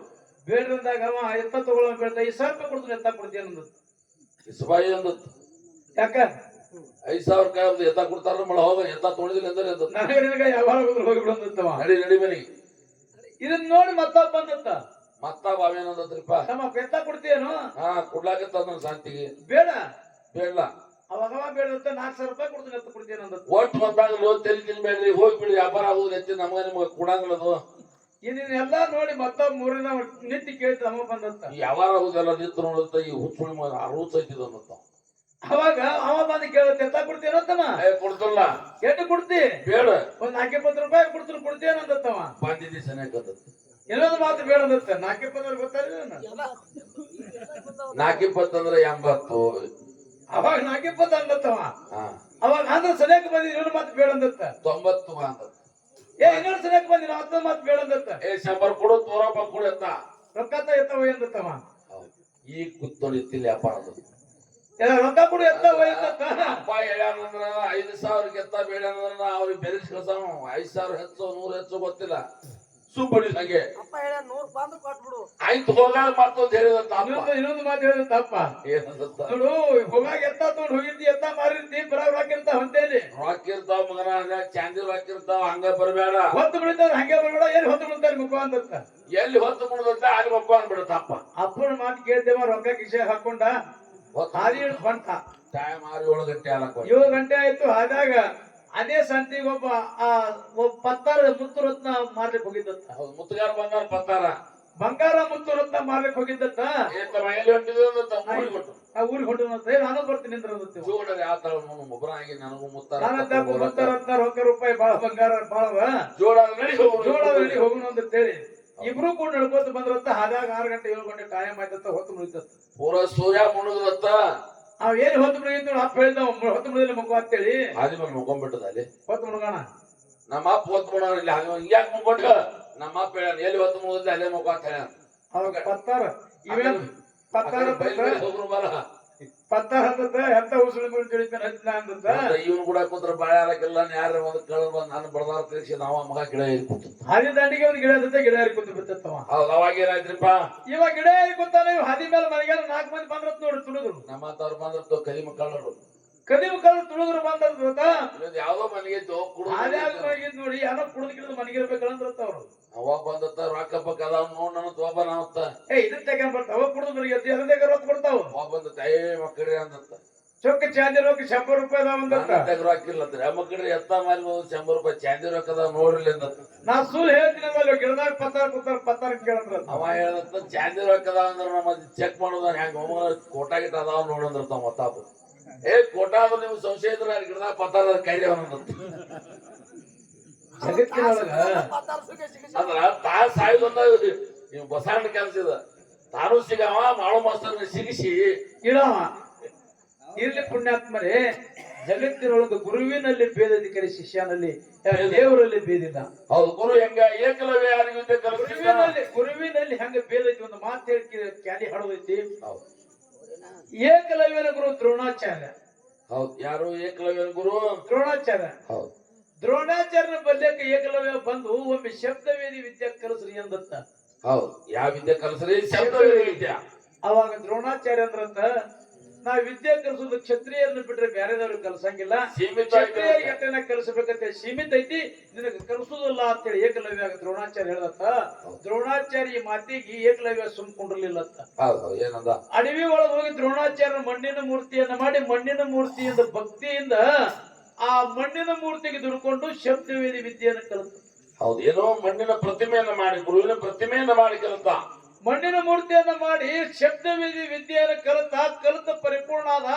B: ಬೇಡ್ರಿ ಅಂದಾಗ ಅವ ಎತ್ತ ತಗೊಳ್ಳೋ ಬೇಡ 5,000 ರೂಪಾಯಿ ಕೊಡ್ತೀನಿ ಎತ್ತ ಕೊಡ್ತೇನೆ ಅಂದ
A: ಇಸ್ಬಾಯಿ ಅಂದತ್
B: ಯಾಕ
A: 5,000 ರೂಪಾಯಿ ಒಂದು ಎತ್ತ ಕೊಡ್ತಾರ ಮಳ ಹೋಗ ಎತ್ತ ತೊಳಿದಿಲ್ಲ ಅಂದ್ರೆ ಅಂದತ್.
B: ನನಗೆ ನಿನಗೆ ಯಾವಾಗ ಹೋಗಿ ಬಿಡಂದತ್ತವ
A: ನಡಿ ನಡಿ ಮನೆಗೆ
B: ಇದನ್ನ ನೋಡಿ ಮತ್ತೊಬ್ಬ ಬಂದತ್ತ
A: ಮತ್ತ ಬಾವೇನಂದ್ರಿಪ್ಪ
B: ತಮ್ಮ ಎತ್ತ ಕೊಡ್ತೇನು
A: ಕೊಡ್ಲಾಕತ್ತ ಅದನ್ನ ಶಾಂತಿಗೆ
B: ಬೇಡ
A: ಬೇಡ
B: ಅವಾಗ ಬೇಡತ್ತ 4,000 ರೂಪಾಯಿ ಕೊಡ್ತೀನಿ ಎತ್ತ ಕೊಡ್ತೇನೆ ಅಂದತ್ತ
A: ಒಟ್ಟು ಬಂದಾಗ ಲೋನ್ ತೆಲಿ ತಿನ್ಬೇಡ್ರಿ ಹೋಗ್ಬಿಡಿ ವ್ಯಾಪಾರ ಆಗುದು ಹೆಚ್ಚು ನಮ್ಗ ನಿಮ್ಗೆ ಕೊಡಂಗಿಲ್ಲದು
B: ಇದನ್ನೆಲ್ಲ ನೋಡಿ ಮತ್ತೊಬ್ಬ ಮೂರಿನ ನಿಂತು ಕೇಳ್ತ ಅಮ್ಮ ಬಂದತ್ತ
A: ವ್ಯವಹಾರ ಆಗುದೆಲ್ಲ ನಿಂತು ನೋಡುತ್ತ ಈ ಹುಚ್ಚುಳಿ ರೂಚ್ ಐತಿದ ಅನ್ನತ್ತ
B: ಅವಾಗ ಅವ ಬಂದು ಕೇಳುತ್ತೆ ಎತ್ತ ಕೊಡ್ತೇನೋ ತಮ್ಮ
A: ಕೊಡ್ತಲ್ಲ
B: ಎಷ್ಟು ಕೊಡ್ತಿ
A: ಬೇಡ
B: ಒಂದ್ 4,20 ರೂಪಾಯಿ ಕೊಡ್ತೇನೆ ಅಂದತ್ತವ
A: ಬಂದಿದ್ದಿ ಸನಿಯಾಕತ್ತ
B: ಇನ್ನೊಂದು ಮಾತು ಬೇಡ ಅಂದತ್ತ 4,20 ಗೊತ್ತಾಗಿಲ್ಲ
A: 420 ಅಂದ್ರೆ 80
B: ಅವಾಗ 4,20 ಅಂದತ್ತವ
A: ಹಾ
B: ಅವಾಗ ಅಂದ್ರೆ ಸರಿಯಾಗಿ ಬಂದಿ ಇನ್ನೊಂದು ಮಾತು ಬೇಡ ಅಂದತ್ತ
A: 90 ಅಂತ
B: ಇನ್ನೊಂದು ಸರಿಯಾಗಿ ಬಂದಿ ಮತ್ತೊಂದು ಮಾತು ಬೇಡ ಅಂದತ್ತ
A: 100 ಕೊಡು 100 ರೂಪಾಯಿ ಕೊಡು ಎತ್ತ
B: ರೊಕ್ಕ ಎತ್ತವ ಅಂದತ್ತವ
A: ಈಗ ಕೂತ್ಕೊಂಡು ಇತ್ತಿಲ್ಲ ವ್ಯಾಪಾರ ಅದು
B: ರೊಕ್ಕ ಕೊಡು ಎತ್ತವ ಎಂದತ್ತ
A: ಅಪ್ಪ ಹೇಳ್ಯಾನಂದ್ರ 5,000 ಎತ್ತ ಬೇಡಂದ್ರ ಅವ್ರಿಗೆ ಬೆರೆಸಿ ಕಳ್ಸಾವ 5,000 ಹೆಚ್ಚು 100 ಹೆಚ್ಚು ಗೊತ್ತಿಲ್ಲ ಸುಬ್ಬಡಿ ಹಂಗೆ
C: ಅಪ್ಪ ಹೇಳ 100 ಬಂದು ಕೊಟ್ಬಿಡು
A: ಆಯ್ತು ಹೋಗಾಗ ಮತ್ತೊಂದು ಹೇಳಿದಂತ
B: ಇನ್ನೊಂದು ಮಾತು ಹೇಳಿದ ತಪ್ಪ
A: ಏನಂತ
B: ನೋಡು ಹೋಗಾಗ ಎತ್ತ ತಗೊಂಡು ಹೋಗಿರ್ತಿ ಎತ್ತ ಮಾರಿರ್ತಿ ಬರಾಗ ರೊಕ್ಕ ಇರ್ತಾವ ಹೊಂತೇಲಿ
A: ರೊಕ್ಕ ಇರ್ತಾವ ಮಗನ ಚಾಂದಿ ರೊಕ್ಕ ಇರ್ತಾವ ಹಂಗ ಬರಬೇಡ
B: ಹೊತ್ತು ಬಿಡ್ತಾರ ಹಂಗೆ ಬರ್ಬೇಡ ಎಲ್ಲಿ ಹೊತ್ತು ಬಿಡ್ತಾರೆ ಮುಖ ಅಂದತ್ತ
A: ಎಲ್ಲಿ ಹೊತ್ತು ಮುಡ್ದಂತ ಅಲ್ಲಿ ಮಕ್ಕ ಅಂದ್ಬಿಡತ್ತಪ್ಪ
B: ಅಪ್ಪನ ಮಾತು ಕೇಳ್ತೇವ ರೊಕ್ಕ ಕಿಸೆ ಹಾಕೊಂಡ ಹಾದಿ ಹಿಡ್ದು ಹೊಂಟ
A: ಟೈಮ್ 6-7 ಗಂಟೆ ಆಗಕ್ಕೆ
B: 7 ಗಂಟೆ ಆಯ್ತು ಆದಾಗ ಅದೇ ಸಂತಿಗೆ ಒಬ್ಬ ಪತ್ತಾರ ಮುತ್ತು ರತ್ನ ಮಾರ್ಲಿಕ್ಕೆ ಹೋಗಿದ್ದತ್ತ
A: ಮುತ್ತಗಾರ ಬಂದಾರ ಪತ್ತಾರ
B: ಬಂಗಾರ ಮುತ್ತು ರತ್ನ ಮಾರ್ಲಿಕ್ಕೆ ಹೋಗಿದ್ದತ್ತ
A: ಎಲ್ಲಿ ಹೊಂಟಿದ್ರು
B: ಊರಿಗೆ ಹೊಂಟ ನಾನು ಬರ್ತೀನಿ ಅಂದ್ರೆ
A: ಜೋಡಲ್ಲಿ ಆತಾಳ ಒಬ್ಬರಾಗಿ ನನಗೂ ಮುತ್ತಾರ
B: ಮುತ್ತ ರತ್ನ ರೊಕ್ಕ ರೂಪಾಯಿ ಬಾಳ ಬಂಗಾರ ಬಾಳವ
A: ಜೋಡ ನಡಿ
B: ಜೋಳ ರೆಡಿ ಹೋಗೋಣ ಅಂತ ಹೇಳಿ ಇಬ್ರು ಕೂಡ ನಡ್ಕೋತ ಬಂದ್ರತ್ತ ಆದಾಗ 6 ಗಂಟೆ 7 ಗಂಟೆ ಟೈಮ್ ಆಯ್ತತ್ತ ಹೊತ್ತು ಮುಗಿದತ್ತ
A: ಪೂರ ಸೂರ್ಯ ಮುಳುಗದತ್ತ
B: ಅವ್ ಏನ್ ಹೊತ್ತು ಮುಗಿದ್ರು ಅಪ್ಪ ಹೇಳಿದ ಹೊತ್ತು ಮುಗಿದಲ್ಲಿ ಮಗು ಅಂತೇಳಿ
A: ಹಾದಿ ಮೇಲೆ ಮುಕೊಂಡ್ಬಿಟ್ಟದ ಅಲ್ಲಿ
B: ಹೊತ್ತು ಮುಳುಗೋಣ
A: ನಮ್ಮ ಅಪ್ಪ ಹೊತ್ತು ಮುಳ ಇಲ್ಲಿ ಯಾಕೆ ಮುಕೊಂಡ ನಮ್ಮ ಅಪ್ಪ ಹೇಳ ಎಲ್ಲಿ ಹೊತ್ತು ಮುಗಿದ್ರೆ ಅಲ್ಲೇ ಮುಖ ಅಂತ ಹೇಳ
B: ಅವಾಗ ಪತ್ತಾರ ಇವೇ ಪತ್ತಾರ
A: ಹೋಗ್ರು ಬರ
B: ಪತ್ತಾರ ಹತ್ತದ ಎಂತ ಉಸುಳಿ ಮುಂದೆ ತಿಳಿತಾನೆ ಹತ್ತಿನ ಅಂದದ
A: ಇವನು ಕೂಡ ಕೂತ್ರ ಬಾಳೆ ಹಾಕಿಲ್ಲ ಯಾರ ಒಂದು ಕಳೆದ ಬಂದು ನಾನು ಬಡದಾರ ತಿಳಿಸಿ ನಾವ ಮಗ ಗಿಡ ಏರಿ ಕೂತು
B: ಹಾದಿ ದಂಡಿಗೆ ಒಂದು ಗಿಡ ಇರ್ತದೆ ಗಿಡ ಏರಿ ಕೂತು ಬಿತ್ತತ್ತವ
A: ಹೌದು ಅವಾಗ ಏನಾಯ್ತ್ರಿಪ್ಪ
B: ಇವಾಗ ಗಿಡ ಏರಿ ಕೂತಾನೆ ಇವ್ ಹಾದಿ ಮೇಲೆ ಮನೆಗೆ 4 ಮಂದಿ ಬಂದ್ರತ್ ನೋಡ್ರಿ ತುಳುದ್ರು
A: ನಮ್ಮ ಅವ್ರು ಬಂದ್ರು ಕಲಿ ಮಕ್ಕಳು
B: ಕದಿ ಮಕ್ಕಳು ತುಳುದ್ರು ಬಂದ್ರತ್ ಗೊತ್ತಾ
A: ಯಾವ್ದೋ ಮನೆಗೆ
B: ಹಾದ್ಯಾಗ ಮನೆಗಿದ್ ನೋಡಿ ಯಾರೋ ಕುಡಿದು ಗಿಡದ ಮನೆಗಿರ್ಬೇಕಂದ್ರತ್ತ ಅವ್ರು
A: ಅವಾಗ ಬಂದತ್ತ ರೊಕ್ಕ ಪಕ್ಕ ಅದಾವ ನೋಡ್ ನನ್ನ ತೋಬ ನಾವತ್ತ
B: ಇದನ್ನ ತೆಗ ಬರ್ತಾವ ಕುಡಿದು ಮನೆಗೆ ಅದನ್ನ ರೊಕ್ಕ ಬರ್ತಾವ
A: ಅವಾಗ ಬಂದತ್ತ ಏ ಮಕ್ಕಳ್ರಿ ಅಂದತ್ತ
B: ಚೊಕ್ಕ ಚಾಂದಿ ರೊಕ್ಕ 100 ರೂಪಾಯಿ ಅದಾವ ಅಂದತ್ತ
A: ರೊಕ್ಕಿಲ್ಲತ್ರಿ ಆ ಮಕ್ಕಳ್ರಿ ಎತ್ತ ಮಾರಿ 100 ರೂಪಾಯಿ ಚಾಂದಿ ರೊಕ್ಕ ಅದಾವ ನೋಡ್ರಿ ಅಂದತ್ತ
B: ನಾ ಸುಳ್ಳು ಹೇಳ್ತೀನಿ ಅಂದ್ರೆ ಗಿಡದಾಗ ಪತ್ತಾರ ಕೇಳಂದ್ರ
A: ಅವ ಹೇಳತ್ತ ಚಾಂದಿ ರೊಕ್ಕ ಅದಾವ ಅಂದ್ರ ನಮ್ಮ ಚೆಕ್ ಮಾಡೋದ ಹೆಂಗ ಕೋಟಾ ಗಿಟ ಅದಾವ ನೋಡಂದ್ರ ತಾವ ಮತ್ತಾಪ ಏ ಕೋಟಾ ಅದ ನಿಮ್ ಸಂಶಯ ಇದ್ರ ಗಿಡದಾಗ ಪತ್ತಾರ ಕೈಲಿ ಅವನಂತ
B: ಜಗತ್ತಿನೊಳಗ
A: ಅಂದ್ರ ತಾ ಸಾಯುದೊಂದ ನೀವು ಬಸಾರಣ ಕೆಲಸ ಇದ ತಾನು ಸಿಗವ ಮಾಡೋ ಮಾಸ್ತರ್ ಸಿಗಿಸಿ
B: ಇಡವ ಇರ್ಲಿ ಪುಣ್ಯಾತ್ಮರೇ ಜಗತ್ತಿನೊಳಗ ಗುರುವಿನಲ್ಲಿ ಭೇದಾಧಿಕಾರಿ ಶಿಷ್ಯನಲ್ಲಿ ದೇವರಲ್ಲಿ ಭೇದಿಲ್ಲ
A: ಹೌದು ಗುರು ಹೆಂಗ ಏಕಲವ್ಯ ಯಾರಿಗಿಂತ
B: ಗುರುವಿನಲ್ಲಿ ಹೆಂಗ ಭೇದ ಐತಿ ಒಂದು ಮಾತು ಹೇಳಿ ಕ್ಯಾಲಿ ಹಾಡೋದೈತಿ ಏಕಲವ್ಯನ ಗುರು ದ್ರೋಣಾಚಾರ್ಯ
A: ಹೌದು ಯಾರು ಏಕಲವ್ಯನ ಗುರು
B: ದ್ರೋಣಾಚಾರ್ಯ
A: ಹೌದು
B: ದ್ರೋಣಾಚಾರ್ಯನ ಬಲ್ಯಕ ಏಕಲವ್ಯ ಬಂದು ಒಮ್ಮೆ ಶಬ್ದವೇದಿ ವಿದ್ಯಾ ಕಲಿಸ್ರಿ ಅಂದತ್ತ
A: ಹೌದು ಯಾವ ವಿದ್ಯೆ ಕಲಿಸ್ರಿ ಶಬ್ದವೇದಿ ವಿದ್ಯಾ
B: ಅವಾಗ ದ್ರೋಣಾಚಾರ್ಯ ಅಂದ್ರಂತ ನಾವ್ ವಿದ್ಯೆ ಕಲಿಸೋದು ಕ್ಷತ್ರಿಯರನ್ನ ಬಿಟ್ರೆ ಬೇರೆದವ್ರಿಗೆ ಕಲ್ಸಂಗಿಲ್ಲ ಕ್ಷತ್ರಿಯರಿಗೆ ಎಟ್ಟನ ಕಲಿಸಬೇಕಂತ ಸೀಮಿತ ಐತಿ ನಿನಗೆ ಕಲಿಸೋದಿಲ್ಲ ಅಂತೇಳಿ ಏಕಲವ್ಯ ದ್ರೋಣಾಚಾರ್ಯ ಹೇಳದತ್ತ ದ್ರೋಣಾಚಾರ್ಯ ಈ ಮಾತಿಗೆ ಏಕಲವ್ಯ ಸುಮ್ಕೊಂಡಿರ್ಲಿಲ್ಲತ್ತ
A: ಏನಂದ
B: ಅಡವಿ ಒಳಗೆ ಹೋಗಿ ದ್ರೋಣಾಚಾರ್ಯ ಮಣ್ಣಿನ ಮೂರ್ತಿಯನ್ನ ಮಾಡಿ ಮಣ್ಣಿನ ಮೂರ್ತಿಯಿಂದ ಭಕ್ತಿಯಿಂದ ಆ ಮಣ್ಣಿನ ಮೂರ್ತಿಗೆ ದುಡ್ಕೊಂಡು ಶಬ್ದವೇದಿ ವಿದ್ಯೆಯನ್ನು ಕಲಿತ
A: ಹೌದು ಏನೋ ಮಣ್ಣಿನ ಪ್ರತಿಮೆಯನ್ನ ಮಾಡಿ ಗುರುವಿನ ಪ್ರತಿಮೆಯನ್ನ ಮಾಡಿ ಕಲಿತ
B: ಮಣ್ಣಿನ ಮೂರ್ತಿಯನ್ನ ಮಾಡಿ ಶಬ್ದವೇದಿ ವಿದ್ಯೆಯನ್ನು ಕಲಿತ ಪರಿಪೂರ್ಣ ಆದ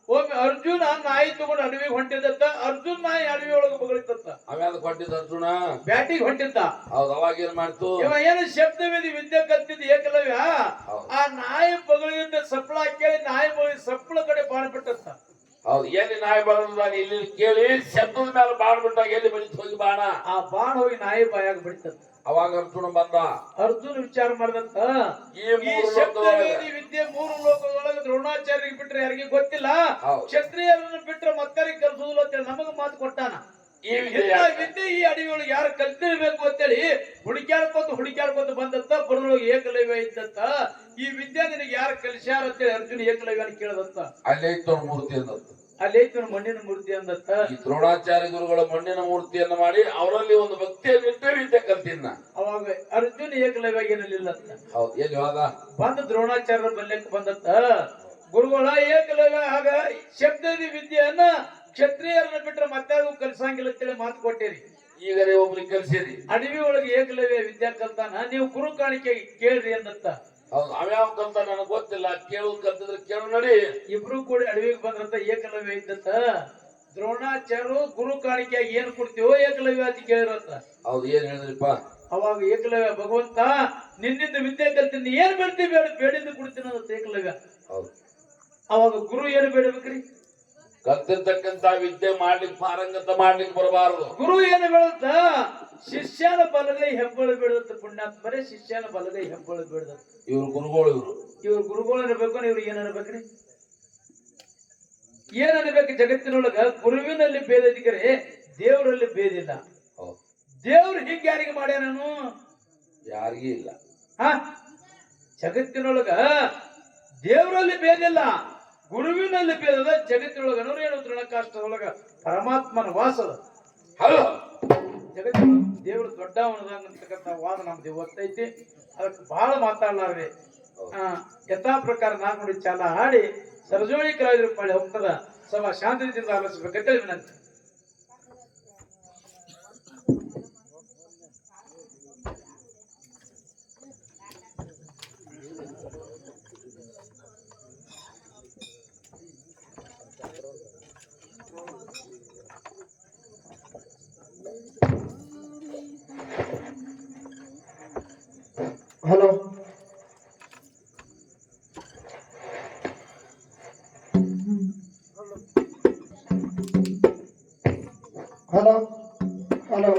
B: ಒಮ್ಮೆ ಅರ್ಜುನ ನಾಯಿ ತಗೊಂಡು ಅಡವಿಗೆ ಹೊಂಟಿದತ್ತ ಅರ್ಜುನ್ ನಾಯಿ ಅಡವಿ ಒಳಗೆ ಬಗಳಿತತ್ತ
A: ಅವ್ಯಾದ ಕೊಟ್ಟಿದ್ದ ಅರ್ಜುನ
B: ಬ್ಯಾಟಿಗೆ ಹೊಂಟಿದ್ದ
A: ಹೌದು ಅವಾಗ ಏನ್ ಮಾಡ್ತು
B: ಇವ ಏನು ಶಬ್ದವೇದಿ ವಿದ್ಯೆ ಕಲ್ತಿದ್ದ ಏಕಲವ್ಯ ಆ ನಾಯಿ ಬಗಳಿಂದ ಸಪ್ಪಳ ಕೇಳಿ ನಾಯಿ ಬಳಿ ಸಪ್ಪಳ ಕಡೆ ಬಾಳ್ಬಿಟ್ಟತ್ತ
A: ಹೌದು ಎಲ್ಲಿ ನಾಯಿ ಬರೋದು ಇಲ್ಲಿ ಕೇಳಿ ಶಬ್ದದ ಮೇಲೆ ಬಾಣ್ ಬಿಟ್ಟಾಗ ಎಲ್ಲಿ ಬೆಳಿತು ಹೋಗಿ ಬಾಣ
B: ಆ ಬಾಣ ಹೋಗಿ ನಾಯಿ ಬಾಯಾಗ ಬಿಡ್ತದ
A: ಅವಾಗ ಅರ್ಜುನ ಬಂದ
B: ಅರ್ಜುನ ವಿಚಾರ ಮಾಡಿದಂತ
A: ಈ
B: ಶಬ್ದವೇದಿ ವಿದ್ಯೆ 3 ಲೋಕದೊಳಗೆ ದ್ರೋಣಾಚಾರ್ಯರಿಗೆ ಬಿಟ್ರೆ ಯಾರಿಗೆ ಗೊತ್ತಿಲ್ಲ ಕ್ಷತ್ರಿಯರನ್ನು ಬಿಟ್ರೆ ಮತ್ತರಿಗೆ ಕಲಿಸೋದಿಲ್ಲ ಅಂತೇಳಿ ನಮಗ ಮಾತು ಕೊಟ್ಟಾನ ಈ ವಿದ್ಯೆ ಈ ಅಡವಿಯೊಳಗೆ ಯಾರು ಕಲ್ತಿರ್ಬೇಕು ಅಂತೇಳಿ ಹುಡುಕ್ಯಾಡ್ಕೊತ ಬಂದತ್ತ ಬರೋಳಗೆ ಏಕಲವ್ಯ ಇದ್ದತ್ತ ಈ ವಿದ್ಯೆ ನಿನಗೆ ಯಾರು ಕಲಿಸ್ಯಾರ ಅಂತೇಳಿ ಅರ್ಜುನ ಏಕಲವ್ಯನ ಕೇಳದತ್ತ
A: ಅಲ್ಲೇ ಇತ್ತು ಮೂರ್ತಿ ಅಂದತ್ತ
B: ಅಲ್ಲೇ ಇತ್ತು ಮಣ್ಣಿನ ಮೂರ್ತಿ ಅಂದತ್ತ
A: ಈ ದ್ರೋಣಾಚಾರ್ಯ ಗುರುಗಳ ಮಣ್ಣಿನ ಮೂರ್ತಿಯನ್ನ ಮಾಡಿ ಅವರಲ್ಲಿ ಒಂದು ಭಕ್ತಿಯನ್ನಿಟ್ಟು ವಿದ್ಯೆ ಕಲ್ತಿನ್ನ
B: ಅವಾಗ ಅರ್ಜುನ ಏಕಲವ್ಯ ಏನಿಲ್ಲ
A: ಹೌದು ಎಲ್ಲಿ ಹೋದ
B: ಬಂದ ದ್ರೋಣಾಚಾರ್ಯರ ಬಲ್ಯಕ್ಕೆ ಬಂದತ್ತ ಗುರುಗಳ ಏಕಲವ್ಯ ಆಗ ಶಬ್ದದಿ ವಿದ್ಯೆಯನ್ನ ಕ್ಷತ್ರಿಯರನ್ನ ಬಿಟ್ರೆ ಮತ್ತಾರು ಕಲ್ಸಂಗಿಲ್ಲ ಅಂತೇಳಿ ಮಾತು ಕೊಟ್ಟಿರಿ
A: ಈಗ ಒಬ್ರಿಗೆ ಕಲ್ಸಿರಿ
B: ಅಡವಿ ಒಳಗೆ ಏಕಲವ್ಯ ವಿದ್ಯಾ ಕಲ್ತಾನ ನೀವು ಗುರು ಕಾಣಿಕೆ ಕೇಳ್ರಿ ಅಂದತ್ತ
A: ಹೌದು ಅವ್ಯಾವ ಕಲ್ತ ನನಗೆ ಗೊತ್ತಿಲ್ಲ ಕೇಳೋದು ಕಲ್ತಿದ್ರೆ ಕೇಳು ನಡಿ
B: ಇಬ್ರು ಕೂಡಿ ಅಡವಿಗೆ ಬಂದ್ರಂತ ಏಕಲವ್ಯ ಇದ್ದತ್ತ ದ್ರೋಣಾಚಾರ್ಯರು ಗುರು ಕಾಣಿಕೆಯಾಗಿ ಏನ್ ಕೊಡ್ತೀವೋ ಏಕಲವ್ಯ ಅಂತ ಕೇಳಿರತ್ತ
A: ಹೌದು ಏನ್ ಹೇಳಿದ್ರಿಪ್ಪ
B: ಅವಾಗ ಏಕಲವ್ಯ ಭಗವಂತ ನಿನ್ನಿಂದ ವಿದ್ಯೆ ಕಲ್ತೀನಿ ಏನ್ ಬೇಡ್ತೀವಿ ಬೇಡಿಂದ ಕೊಡ್ತೀನಿ ಅಂತ ಏಕಲವ್ಯ
A: ಹೌದು
B: ಅವಾಗ ಗುರು ಏನು ಬೇಡಬೇಕ್ರಿ
A: ಕಲ್ತಿರ್ತಕ್ಕಂತ ವಿದ್ಯೆ ಮಾಡ್ಲಿಕ್ಕೆ ಪಾರಂಗತ ಮಾಡ್ಲಿಕ್ಕೆ ಬರಬಾರದು
B: ಗುರು ಏನು ಬೇಡತ್ತ ಶಿಷ್ಯನ ಬಲಗೈ ಹೆಬ್ಬಳು ಬೇಡದತ್ತ ಪುಣ್ಯಾತ್ಮರೇ ಶಿಷ್ಯನ ಬಲಗೈ ಹೆಬ್ಬಳು ಬೇಡದತ್ತ
A: ಇವ್ರು ಗುರುಗಳು
B: ಇವ್ರು ಗುರುಗಳು ಇರ್ಬೇಕು ಇವ್ರು ಏನ್ ಅನ್ಬೇಕ್ರಿ ಏನ್ ಅನ್ಬೇಕು ಜಗತ್ತಿನೊಳಗ ಗುರುವಿನಲ್ಲಿ ಭೇದಿಕರೆ ದೇವರಲ್ಲಿ ಭೇದಿಲ್ಲ ದೇವ್ರು ಹಿಂಗ ಯಾರಿಗೆ ಮಾಡ್ಯಾನು
A: ಯಾರಿಗೂ ಇಲ್ಲ
B: ಜಗತ್ತಿನೊಳಗ ದೇವರಲ್ಲಿ ಭೇದಿಲ್ಲ ಗುರುವಿನಲ್ಲಿ ಭೇದದ ಜಗತ್ತಿನೊಳಗ ಏನು ತೃಣಕಾಷ್ಟದೊಳಗ ಪರಮಾತ್ಮನ ವಾಸದ ಜಗತ್ತಿನ ದೇವರು ದೊಡ್ಡವನದಂತಕ್ಕಂಥ ವಾದ ನಮ್ದು ಇವತ್ತೈತಿ ಅದಕ್ಕೆ ಬಹಳ ಮಾತಾಡ್ಲಾರ್ರಿ ಯಥಾ ಪ್ರಕಾರ ನಾನು ನೋಡಿ ಚಾಲ ಹಾಡಿ ಸರಜೋಳಿ ಕಲಾವಿದರು ಮಾಡಿ ಹೋಗ್ತದ ಸಭಾ ಶಾಂತಿಯಿಂದ ಆಲೋಚಿಸಬೇಕಂತ ವಿನಂತಿ. ಹಲೋ ಹಲೋ ಹಲೋ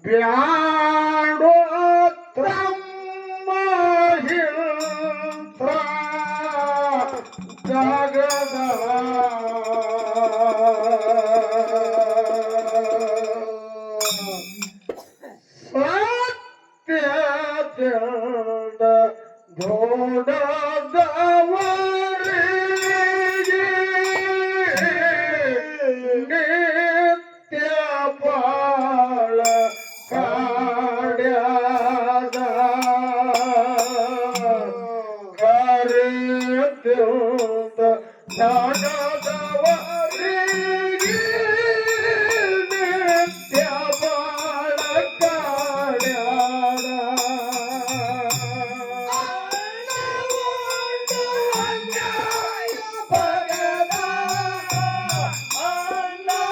B: ಬ್ಯಾಡೋ ತ್ರಮ್ಮ ಹಿಂತ್ರ ಜಗದ ಸತ್ಯದಿಂದ ದೊಡ್ಡದವರಿಗೆ ನಿತ್ಯ ಬಾಳ ಕಾಡ್ಯಾದ ಕರೆದಿಂದ ಜಗದವರಿಗೆ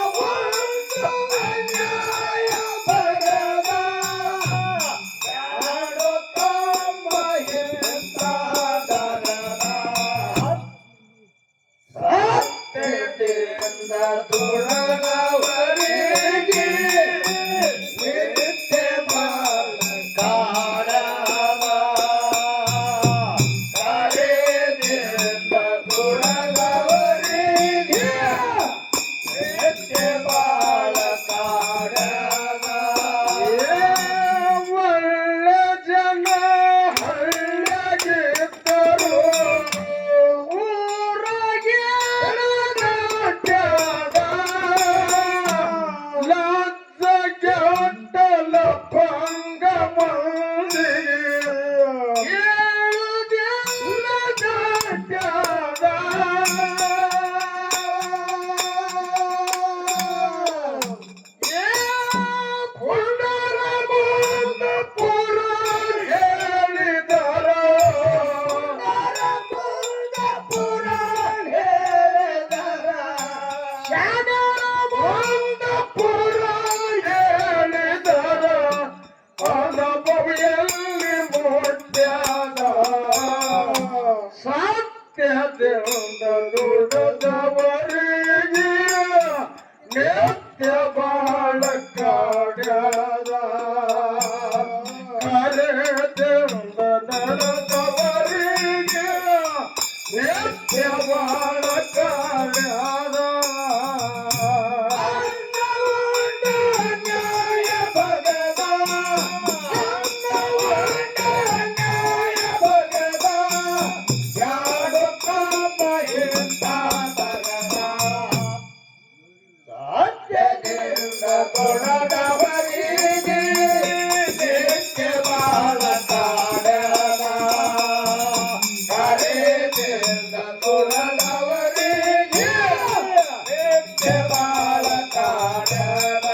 B: ನಿತ್ಯ ಬಾಳ ಕಾಡ್ಯಾದ ಸತ್ಯದಿಂದ ದುಡಿದವರಿಗೆ ನಿತ್ಯ ಬಾಳ ಕಾಡ್ಯಾದ ಕರೆದಿಂದ ನಡೆದವರಿಗೆ ನಿತ್ಯ ಬಾಳ ಕಾಡ್ಯಾದ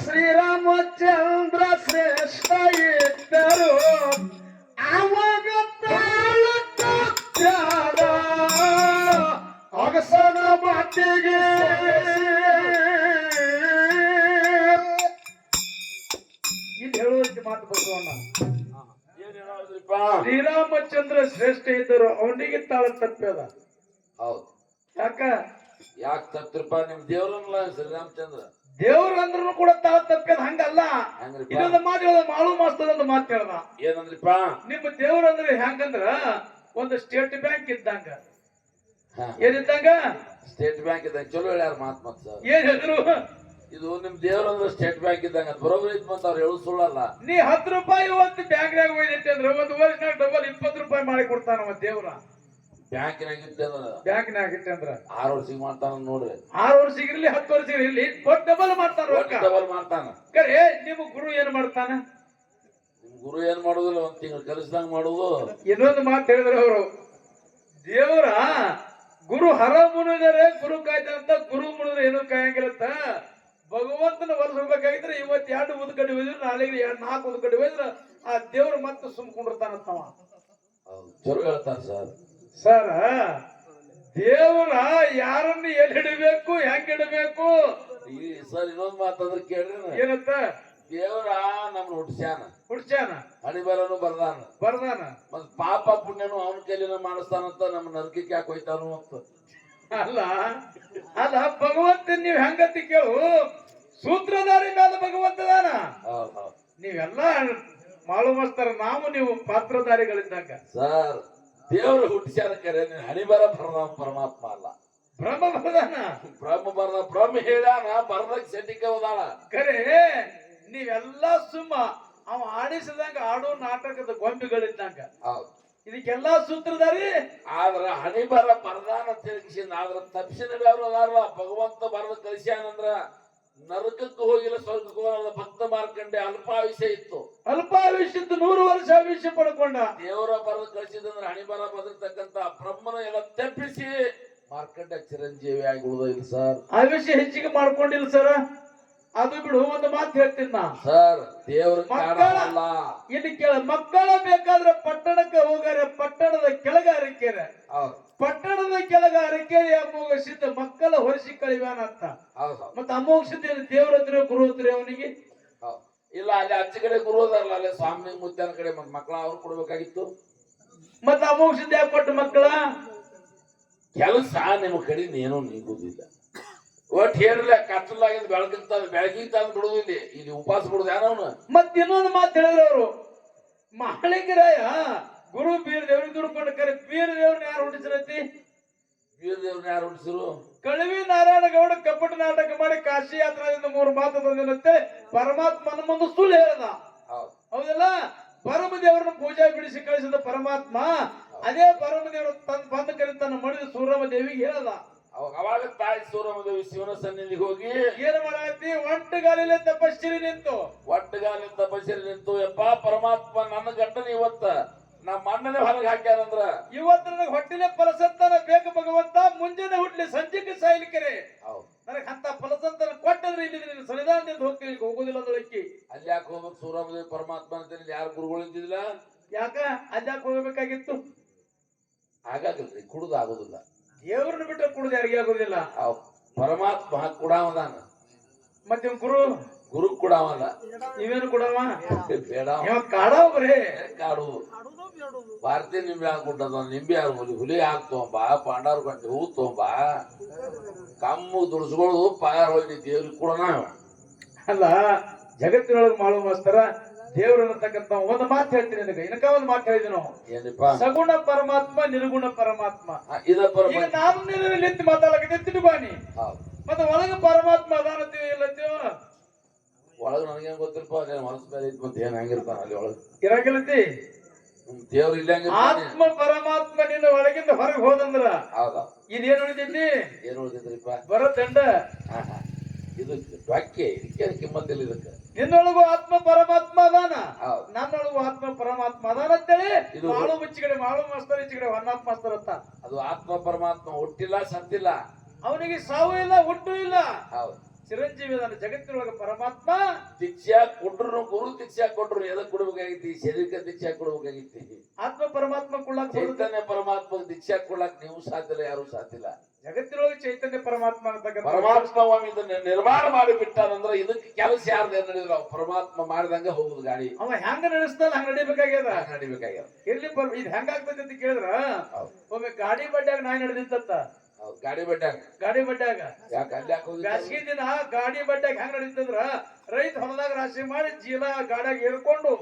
B: ಶ್ರೀರಾಮಚಂದ್ರ ಶ್ರೇಷ್ಠ ಇದ್ದರು ಅವಾಗ ತಾಳ ತಪ್ಪ್ಯಾದ ಅಗಸನ ಮಾತಿಗೆ ಇಲ್ಲಿ ಹೇಳುವಂತೆ ಮಾತು ಬಸವಣ್ಣ ಶ್ರೀರಾಮಚಂದ್ರ ಶ್ರೇಷ್ಠ ಇದ್ದರು ಅವನಿಗೆ ತಾಳ ತಪ್ಪ್ಯಾದ.
A: ಹೌದು, ಯಾಕೆ ತಪ್ಪಿರಪ್ಪ? ನಿಮ್ ದೇವ್ರಲ್ಲ ಶ್ರೀರಾಮಚಂದ್ರ
B: ದೇವ್ರು ಅಂದ್ರೂ ಕೂಡ ತಾಳ ತಪ್ಪ್ಯಾದ. ಹಂಗಲ್ಲ,
A: ಹೆಂಗ್ರಿಪ್ಪ?
B: ಇನ್ನೊಂದು ಮಾತು ಹೇಳ್ದ, ಮಾಳು ಮಾಸ್ತದ ಒಂದು ಮಾತು ಹೇಳ್ದ.
A: ಏನಂದ್ರಿಪ್ಪ?
B: ನಿಮ್ಮ ದೇವ್ರು ಅಂದ್ರೆ ಹೆಂಗಂದ್ರ ಒಂದು ಸ್ಟೇಟ್ ಬ್ಯಾಂಕ್ ಇದ್ದಂಗ. ಏನಿದ್ದಂಗ?
A: ಸ್ಟೇಟ್ ಬ್ಯಾಂಕ್ ಇದ್ದಂಗ. ಚಲೋ ಹೇಳ್ಯಾರ ಮಾತ್ ಮತ್ ಸರ್.
B: ಏನ್ ಹೇಳಿದ್ರು?
A: ಇದು ನಿಮ್ ದೇವ್ರಂದ್ರೆ ಸ್ಟೇಟ್ ಬ್ಯಾಂಕ್ ಇದ್ದಂಗ. ಬರೋಬ್ಬರಿ ಐತ್ ಮತ್ ಅವ್ರು ಹೇಳು ಸುಳ್ಳಲ್ಲ.
B: ನೀ 10 ರೂಪಾಯಿ ಇವತ್ತು ಬ್ಯಾಂಕ್ನಾಗ ಹೋಯ್ತೈತಿ ಅಂದ್ರೆ ಒಂದು ವರ್ಷನಾಗ ಡಬಲ್ 20 ರೂಪಾಯಿ ಮಾಡಿ ಕೊಡ್ತಾನ ನಮ್ಮ ದೇವ್ರ.
A: ಬ್ಯಾಂಕಿನಾಗ ಇಟ್ಟೆ ಅಂದ್ರ
B: ಬ್ಯಾಂಕ್ನಾಗ ಇಟ್ಟೆ ಅಂದ್ರ
A: 6 ವರ್ಷಕ್ಕೆ ಮಾಡ್ತಾನ ನೋಡ್ರಿ.
B: 6 ವರ್ಷಗಿರ್ಲಿ 10 ವರ್ಷಗಿರ್ಲಿ ದೊಡ್ಡ ಡಬಲ್ ಮಾಡ್ತಾನ.
A: ಡಬಲ್ ಮಾಡ್ತಾನ.
B: ಕರೆ ನಿಮ್ಮ ಗುರು ಏನ್ ಮಾಡ್ತಾನ?
A: ನಿಮ್ ಗುರು ಏನ್ ಮಾಡುದಿಲ್ಲ, 1 ತಿಂಗಳು ಕಲಿಸ್ದಂಗ ಮಾಡುದು.
B: ಇನ್ನೊಂದು ಮಾತು ಹೇಳಿದ್ರು ಅವರು, ದೇವರ ಗುರು ಹರ ಮುನಿದರೆ ಗುರು ಕಾಯ್ತಾನಂತ. ಗುರು ಮುನಿದ್ರೆ ಏನು ಕಾಯಂಗಿರತ್ತ. ಭಗವಂತನ ವರ್ಷ ಹೋಗ್ಬೇಕಾಗಿದ್ರೆ ಇವತ್ತು 2 ಉದ್ಕಡಿ ಹೋಯ್ದ್ರು, ನಾಳೆಗೆ 4 ಉದ್ಕಡಿ ಹೋಯ್ದ್ರ ಆ ದೇವ್ರು ಮತ್ತೆ ಸುಮ್ಕೊಂಡಿರ್ತಾನಂತವ.
A: ಚಲೋ ಹೇಳ್ತಾರ ಸರ್.
B: ಸರ್ ದೇವರ ಯಾರನ್ನ ಎಲ್ಲಿ ಇಡಬೇಕು ಹೆಂಗ್ ಇಡಬೇಕು
A: ಈ ಸರ್ ಇನ್ನೊಂದ್ ಮಾತಂದ್ರೆ ಕೇಳ್ರಿ,
B: ಏನಂತ
A: ದೇವ್ರ ನಮ್ನ
B: ಹುಡ್ಸ್ಯಾನ
A: ಹಣಿಬರನು ಬರ್ದಾನ ಮತ್ ಪಾಪ ಪುಣ್ಯನು ಅವನ ಕೈಲಿನ ಮಾಡಿಸ್ತಾನಂತ ನಮ್ಮ ನರಕಕ್ಕೆ ಯಾಕೆ ಹೋಯ್ತಾನು ಅಂತ.
B: ಅಲ್ಲ ಅಲ್ಲ ಭಗವಂತ ನೀವ್ ಹೆಂಗತಿ ಕೇಳು, ಸೂತ್ರಧಾರಿ ಮೇಲೆ ಭಗವಂತದಾನ. ನೀವೆಲ್ಲ ಮಾಳು ಮಸ್ತರ, ನಾವು ನೀವು ಪಾತ್ರಧಾರಿಗಳಿದ್ದಾಗ.
A: ಸರ್ ದೇವ್ರು ಹುಟ್ಟಿಸ್ಯಾರ ಕರೆ, ಹಣಿಬರ ಪರಮಾತ್ಮ ಅಲ್ಲ.
B: ಬ್ರಹ್ಮ ಬರ್ದಾನ,
A: ಬ್ರಹ್ಮ ಹೇಳ್ಯಾನ, ಬರ್ದಕ್ ಸೆಟಿಕೆ ಹೋದಾಳ
B: ಕರೆ. ನೀವೆಲ್ಲ ಸುಮ್ಮ ಅವ ಆಡಿಸಿದಂಗ ಆಡೋ ನಾಟಕದ ಗೊಂಬೆಗಳಿದ್ದಂಗ. ಇದಕ್ಕೆಲ್ಲಾ ಸೂತ್ರಧಾರಿ.
A: ಆದ್ರ ಹಣಿಬರ ಬರ್ದಾನ ತಿರುಗಿಸಿದ, ಆದ್ರ ತಪ್ಪಿಸಿದ ಅದಾರಲ್ಲ, ಭಗವಂತ ಬರದ ಕಳಿಸ್ಯಾನಂದ್ರ ನರಕಕ್ಕೆ ಹೋಗಿಲ್ಲ, ಸ್ವರ್ಗಕ್ಕೆ ಹೋಗಲ್ಲ. ಭಕ್ತ ಮಾರ್ಕಂಡೆ ಅಲ್ಪಾಯುಷ್ಯ ಇತ್ತು,
B: ಅಲ್ಪಾಯುಷ್ಯದ್ದು 100 ವರ್ಷ ಆಯುಷ್ಯ ಪಡ್ಕೊಂಡ.
A: ದೇವರ ಬರದ ಕಳಿಸಿದಂದ್ರೆ ಹಣಿಬರ ಬದಿರ್ತಕ್ಕಂತ ಬ್ರಹ್ಮನ ಎಲ್ಲ ತಪ್ಪಿಸಿ ಮಾರ್ಕಂಡ ಚಿರಂಜೀವಿ ಆಗಿ ಉಳಿದಿಲ್ಲ ಸರ್.
B: ಆಯುಷ್ಯ ಹೆಚ್ಚಿಗೆ ಮಾಡ್ಕೊಂಡಿಲ್ಲ ಸರ್. ಅದು ಬಿಡು, ಒಂದು ಮಾತು ಹೇಳ್ತೀನಿ ನಾ
A: ಸರ್. ದೇವ್ರ ಕಾಣಲ್ಲ.
B: ಇಲ್ಲಿ ಕೇಳ, ಮಕ್ಕಳ ಬೇಕಾದ್ರೆ ಪಟ್ಟಣಕ್ಕೆ ಹೋಗಾರೆ, ಪಟ್ಟಣದ ಕೆಳಗಾರಿಕೆರೆ, ಪಟ್ಟಣದ ಕೆಳಗಾರಿಕೆ ಅಮೋಘ ಸಿದ್ಧ ಮಕ್ಕಳ ಹೊರಿಸಿ ಕಳಿವಾನಂತ. ಮತ್ತ ಅಮೋಘ ಸಿದ್ಧ ದೇವ್ರ ಹತ್ರ ಗುರು ಹತ್ರ ಅವನಿಗೆ
A: ಇಲ್ಲ, ಅಲ್ಲಿ ಅಚ್ಚ ಕಡೆ ಗುರು ಅದಾರಲ್ಲ, ಅಲ್ಲಿ ಸ್ವಾಮಿ ಮುದ್ದನ ಕಡೆ ಮಕ್ಕಳ ಅವ್ರು ಕೊಡ್ಬೇಕಾಗಿತ್ತು.
B: ಮತ್ತ ಅಮೋಘ ಸಿದ್ಧ ಯಾಕೆ ಕೊಟ್ಟು ಮಕ್ಕಳ
A: ಕೆಲಸ ನಿಮ್ಮ ಕಡೆಯಿಂದ ಏನೋ ನೀಗುದಿಲ್ಲ. ಒಟ್ಟು ಹೇಳಿಲ್ಲ, ಕತ್ತಲಾಗಿಂದ ಬೆಳಗಿನ ತಂದು ಬಿಡುದಿಲ್ಲ, ಇಲ್ಲಿ ಉಪವಾಸ ಬಿಡುದು ಯಾರವನು.
B: ಮತ್ ಇನ್ನೊಂದು ಮಾತು ಹೇಳಿದ್ರು ಅವರು, ಮಾಳಿಗರಾಯ ಗುರು ಬೀರ್ ದೇವ್ರಿಗೆ ದುಡ್ಕೊಂಡು ಕರೆ. ಬೀರ್ ದೇವ್ರನ್ನ ಯಾರು ಹುಟ್ಟಿಸಿರತಿ?
A: ಬೀರ್ ದೇವ್ರನ್ನ ಯಾರು ಹುಟ್ಟಿಸಿರು?
B: ಕಳವಿ ನಾರಾಯಣ ಗೌಡ ಕಪಟ ನಾಟಕ ಮಾಡಿ ಕಾಶಿ ಯಾತ್ರಾದಿಂದ 3 ಮಾತು ತಂದಿರುತ್ತೆ. ಪರಮಾತ್ಮನ ಮುಂದೆ ಸುಳ್ಳು ಹೇಳದ, ಹೌದಲ್ಲ? ಪರಮ ದೇವರನ್ನ ಪೂಜಾ ಬಿಡಿಸಿ ಕಳಿಸಿದ ಪರಮಾತ್ಮ ಅದೇ ಪರಮ ದೇವರು ಬಂದ ಕರೆ ತನ್ನ ಮಡಿದ ಸೂರಮ ದೇವಿಗೆ ಹೇಳದ.
A: ಅವಾಗ ತಾಯಿ ಸೂರಮದೇವಿ ಶಿವನ ಸನ್ನಿಧಿಗೆ ಹೋಗಿ
B: ಏನ್ ಮಾಡಾಕತ್ತಿ? ಒಟ್ಟಗಾಲಿಲೆ ತಪಸ್ಸಿರಿ ನಿಂತು,
A: ಯಪ್ಪ ಪರಮಾತ್ಮ ನನ್ನ ಗಂಡನ ಇವತ್ತ ನಮ್ಮ ಅಣ್ಣನೇ ಹೊರಗೆ ಹಾಕ್ಯಾರಂದ್ರ
B: ಇವತ್ತು ನನಗೆ ಹೊಟ್ಟಿಲೆ ಫಲಸಂತಾನ ಬೇಕು ಭಗವಂತ. ಮುಂಜಾನೆ ಹುಟ್ಲಿ ಸಂಜೆಗೆ ಸಾಯ್ಲಿಕ್ಕೆ ನನಗೆ ಅಂತ ಫಲಸಂತಾನ ಕೊಟ್ಟದ್ರೆ ಇಲ್ಲಿ ನೀನು ಸನ್ನಿಧಾನದಿಂದ ಹೋಗ್ತೀನಿ, ಹೋಗುದಿಲ್ಲ ಅದಕ್ಕೆ.
A: ಅಲ್ಲಿ ಯಾಕೆ ಹೋಗ್ಬೇಕು? ಸೂರಮದೇವಿ ಪರಮಾತ್ಮ ಅಂತ ಯಾರು ಗುರುಗಳು ಇದ್ದಿಲ್ಲ.
B: ಯಾಕ ಅದ್ಯಾಕೆ ಹೋಗ್ಬೇಕಾಗಿತ್ತು?
A: ಹಾಗಾಗಲ್ರಿ, ಕುಡುದು ಆಗುದಿಲ್ಲ.
B: ದೇವ್ರನ್ನ ಬಿಟ್ಟರೆ ಕುಡುದು ಯಾರಿಗೆ ಆಗುದಿಲ್ಲ.
A: ಪರಮಾತ್ಮ ಕುಡಾವದಾನ,
B: ಮತ್ತೆ ಗುರು
A: ಕುಡಾವಲ್ಲ.
B: ನೀವೇನು ಕುಡವ
A: ಬೇಡ,
B: ಕಾಡವ ಬರೇ
A: ಕಾಡು. ಭಾರತೀಯ ನಿಂಬೆ ಹಾಕ್ಬಿಟ್ಟದ, ನಿಂಬೆ ಹಾಕ್ಬೋದು, ಹುಲಿ ಹಾಕ್ತೊಂಬ, ಪಾಂಡವ್ರ ಗಂಟೆ ಹೂ ತೊಂಬ, ಕಮ್ಮು ದುಡ್ಸ್ಕೊಳ್ಳೋದು ಪಾರ ಹೋಗಿ ದೇವ್ರಿಗೆ ಕೊಡೋಣ.
B: ಅಲ್ಲ, ಜಗತ್ತಿನೊಳಗೆ ಮಾಡುವ ಮಾಸ್ತರ ದೇವ್ರ ಅನ್ನತಕ್ಕಂತ ಒಂದು ಮಾತು ಹೇಳ್ತೀನಿ ನಿನಗೆ. ಇನಕ ಒಂದು ಮಾತು ಹೇಳಿದ್ವಿ ನಾವು,
A: ಏನಪ್ಪಾ?
B: ಸಗುಣ ಪರಮಾತ್ಮ, ನಿರ್ಗುಣ ಪರಮಾತ್ಮ.
A: ಈಗ
B: ನಾನು ನಿಂತು ಮಾತಾಡಕತ್ತೆ ತಿರುಗಾನಿ, ಮತ್ತೆ ಒಳಗೆ ಪರಮಾತ್ಮ ಅದಾನತ್ತೀವಿ ಇಲ್ಲತ್ತೀವ.
A: ಒಳಗ ನನಗೇನ್ ಗೊತ್ತಿರಪ್ಪ, ಮನಸ್ಸು ಮೇಲೆ ಇದ್ ಮತ್ತೆ ಏನ್ ಹಂಗಿರ್ತಾನ ಅಲ್ಲಿ ಒಳಗೆ
B: ಇರಾಗಿಲ್ಲತಿ.
A: ದೇವ್ರು ಇಲ್ಲ,
B: ಆತ್ಮ ಪರಮಾತ್ಮ ನಿನ್ನ ಒಳಗಿಂದ ಹೊರಗೆ ಹೋದಂದ್ರ
A: ಹೌದಾ
B: ಇದೇನ್ ಉಳಿತೈತಿ?
A: ಏನ್ ಉಳಿತೈತ್ರಿಪ್ಪ?
B: ಬರೋ ದಂಡ.
A: ಇದು ವಾಕ್ಯ, ಇದಕ್ಕೆ ಕಿಮ್ಮತ್ತಿಲ್ಲ. ಇದಕ್ಕೆ
B: ನಿನ್ನೊಳಗೂ ಆತ್ಮ ಪರಮಾತ್ಮ ಅದಾನ, ನನ್ನೊಳಗೂ ಆತ್ಮ ಪರಮಾತ್ಮ ಅದಾನ ಅಂತೇಳಿ ಮಾಳು ಮುಚ್ಚಿಗಡೆ ಮಾಳು ಮಾಸ್ತರ್, ಈಚೆಗಡೆ ಹೊನ್ನಾಪ್ ಮಾಸ್ತರ್ ಅಂತ.
A: ಅದು ಆತ್ಮ ಪರಮಾತ್ಮ ಹುಟ್ಟಿಲ್ಲ, ಸತ್ತಿಲ್ಲ,
B: ಅವನಿಗೆ ಸಾವು ಇಲ್ಲ, ಹುಟ್ಟು ಇಲ್ಲ,
A: ಹೌದು,
B: ಚಿರಂಜೀವಿ ಅದಾನ ಜಗತ್ತಿನೊಳಗೆ ಪರಮಾತ್ಮ.
A: ದೀಕ್ಷಾ ಕೊಟ್ರು, ಗುರು ದೀಕ್ಷಾ ಕೊಟ್ರು, ಎದಕ್ ಕೊಡ್ಬೇಕಾಗಿತಿ? ಶರೀರಕ್ಕೆ ದೀಕ್ಷಾ ಕೊಡ್ಬೇಕಾಗಿತಿ.
B: ಆತ್ಮ ಪರಮಾತ್ಮ ಕೊಡ್ಲಾಕ,
A: ಚೈತನ್ಯ ಪರಮಾತ್ಮ ದೀಕ್ಷಾ ಕೊಡ್ಲಾಕ್ ನೀವು ಸಾಧ್ಯ, ಯಾರು ಸಾಧ್ಯಲ್ಲ.
B: ಜಗತ್ತಿನೊಳಗೆ ಚೈತನ್ಯ ಪರಮಾತ್ಮ ಅಂತಕ್ಕಂಥ
A: ಪರಮಾತ್ಮ ಇದನ್ನ ನಿರ್ಮಾಣ ಮಾಡಿ ಬಿಟ್ಟಾನಂದ್ರ ಇದಕ್ಕೆ ಕೆಲಸ ಯಾರ್ದು ಏನ್ ನಡೆದಿಲ್ಲ, ಪರಮಾತ್ಮ ಮಾಡಿದಂಗ ಹೋಗುದು ಗಾಡಿ.
B: ಅವ ಹೆಂಗ ನಡೆಸ್ತಾನ ಹಂಗ ನಡಿಬೇಕಾಗ್ಯದ. ಇರ್ಲಿ ಇದು ಹೆಂಗಾಗ್ತದೆ ಅಂತ ಕೇಳಿದ್ರ, ಒಮ್ಮೆ ಗಾಡಿ ಬಡ್ಡ್ಯಾಗ ನಾಯಿ ನಡೆದಿತ್ತ.
A: ಗಾಡಿ
B: ಬಡ್ಡ್ಯಾಗ ಬ್ಯಾಸಗಿ ದಿನ ಗಾಡಿ ಬಡ್ಡ್ಯಾಗ ಹೆಂಗ್ ನಡೀತಂದ್ರ, ರೈತ ಹೊಲದಾಗ ರಾಶಿ ಮಾಡಿ ಚೀಲ ಗಾಡಿಯಾಗ ಏರ್ಕೊಂಡು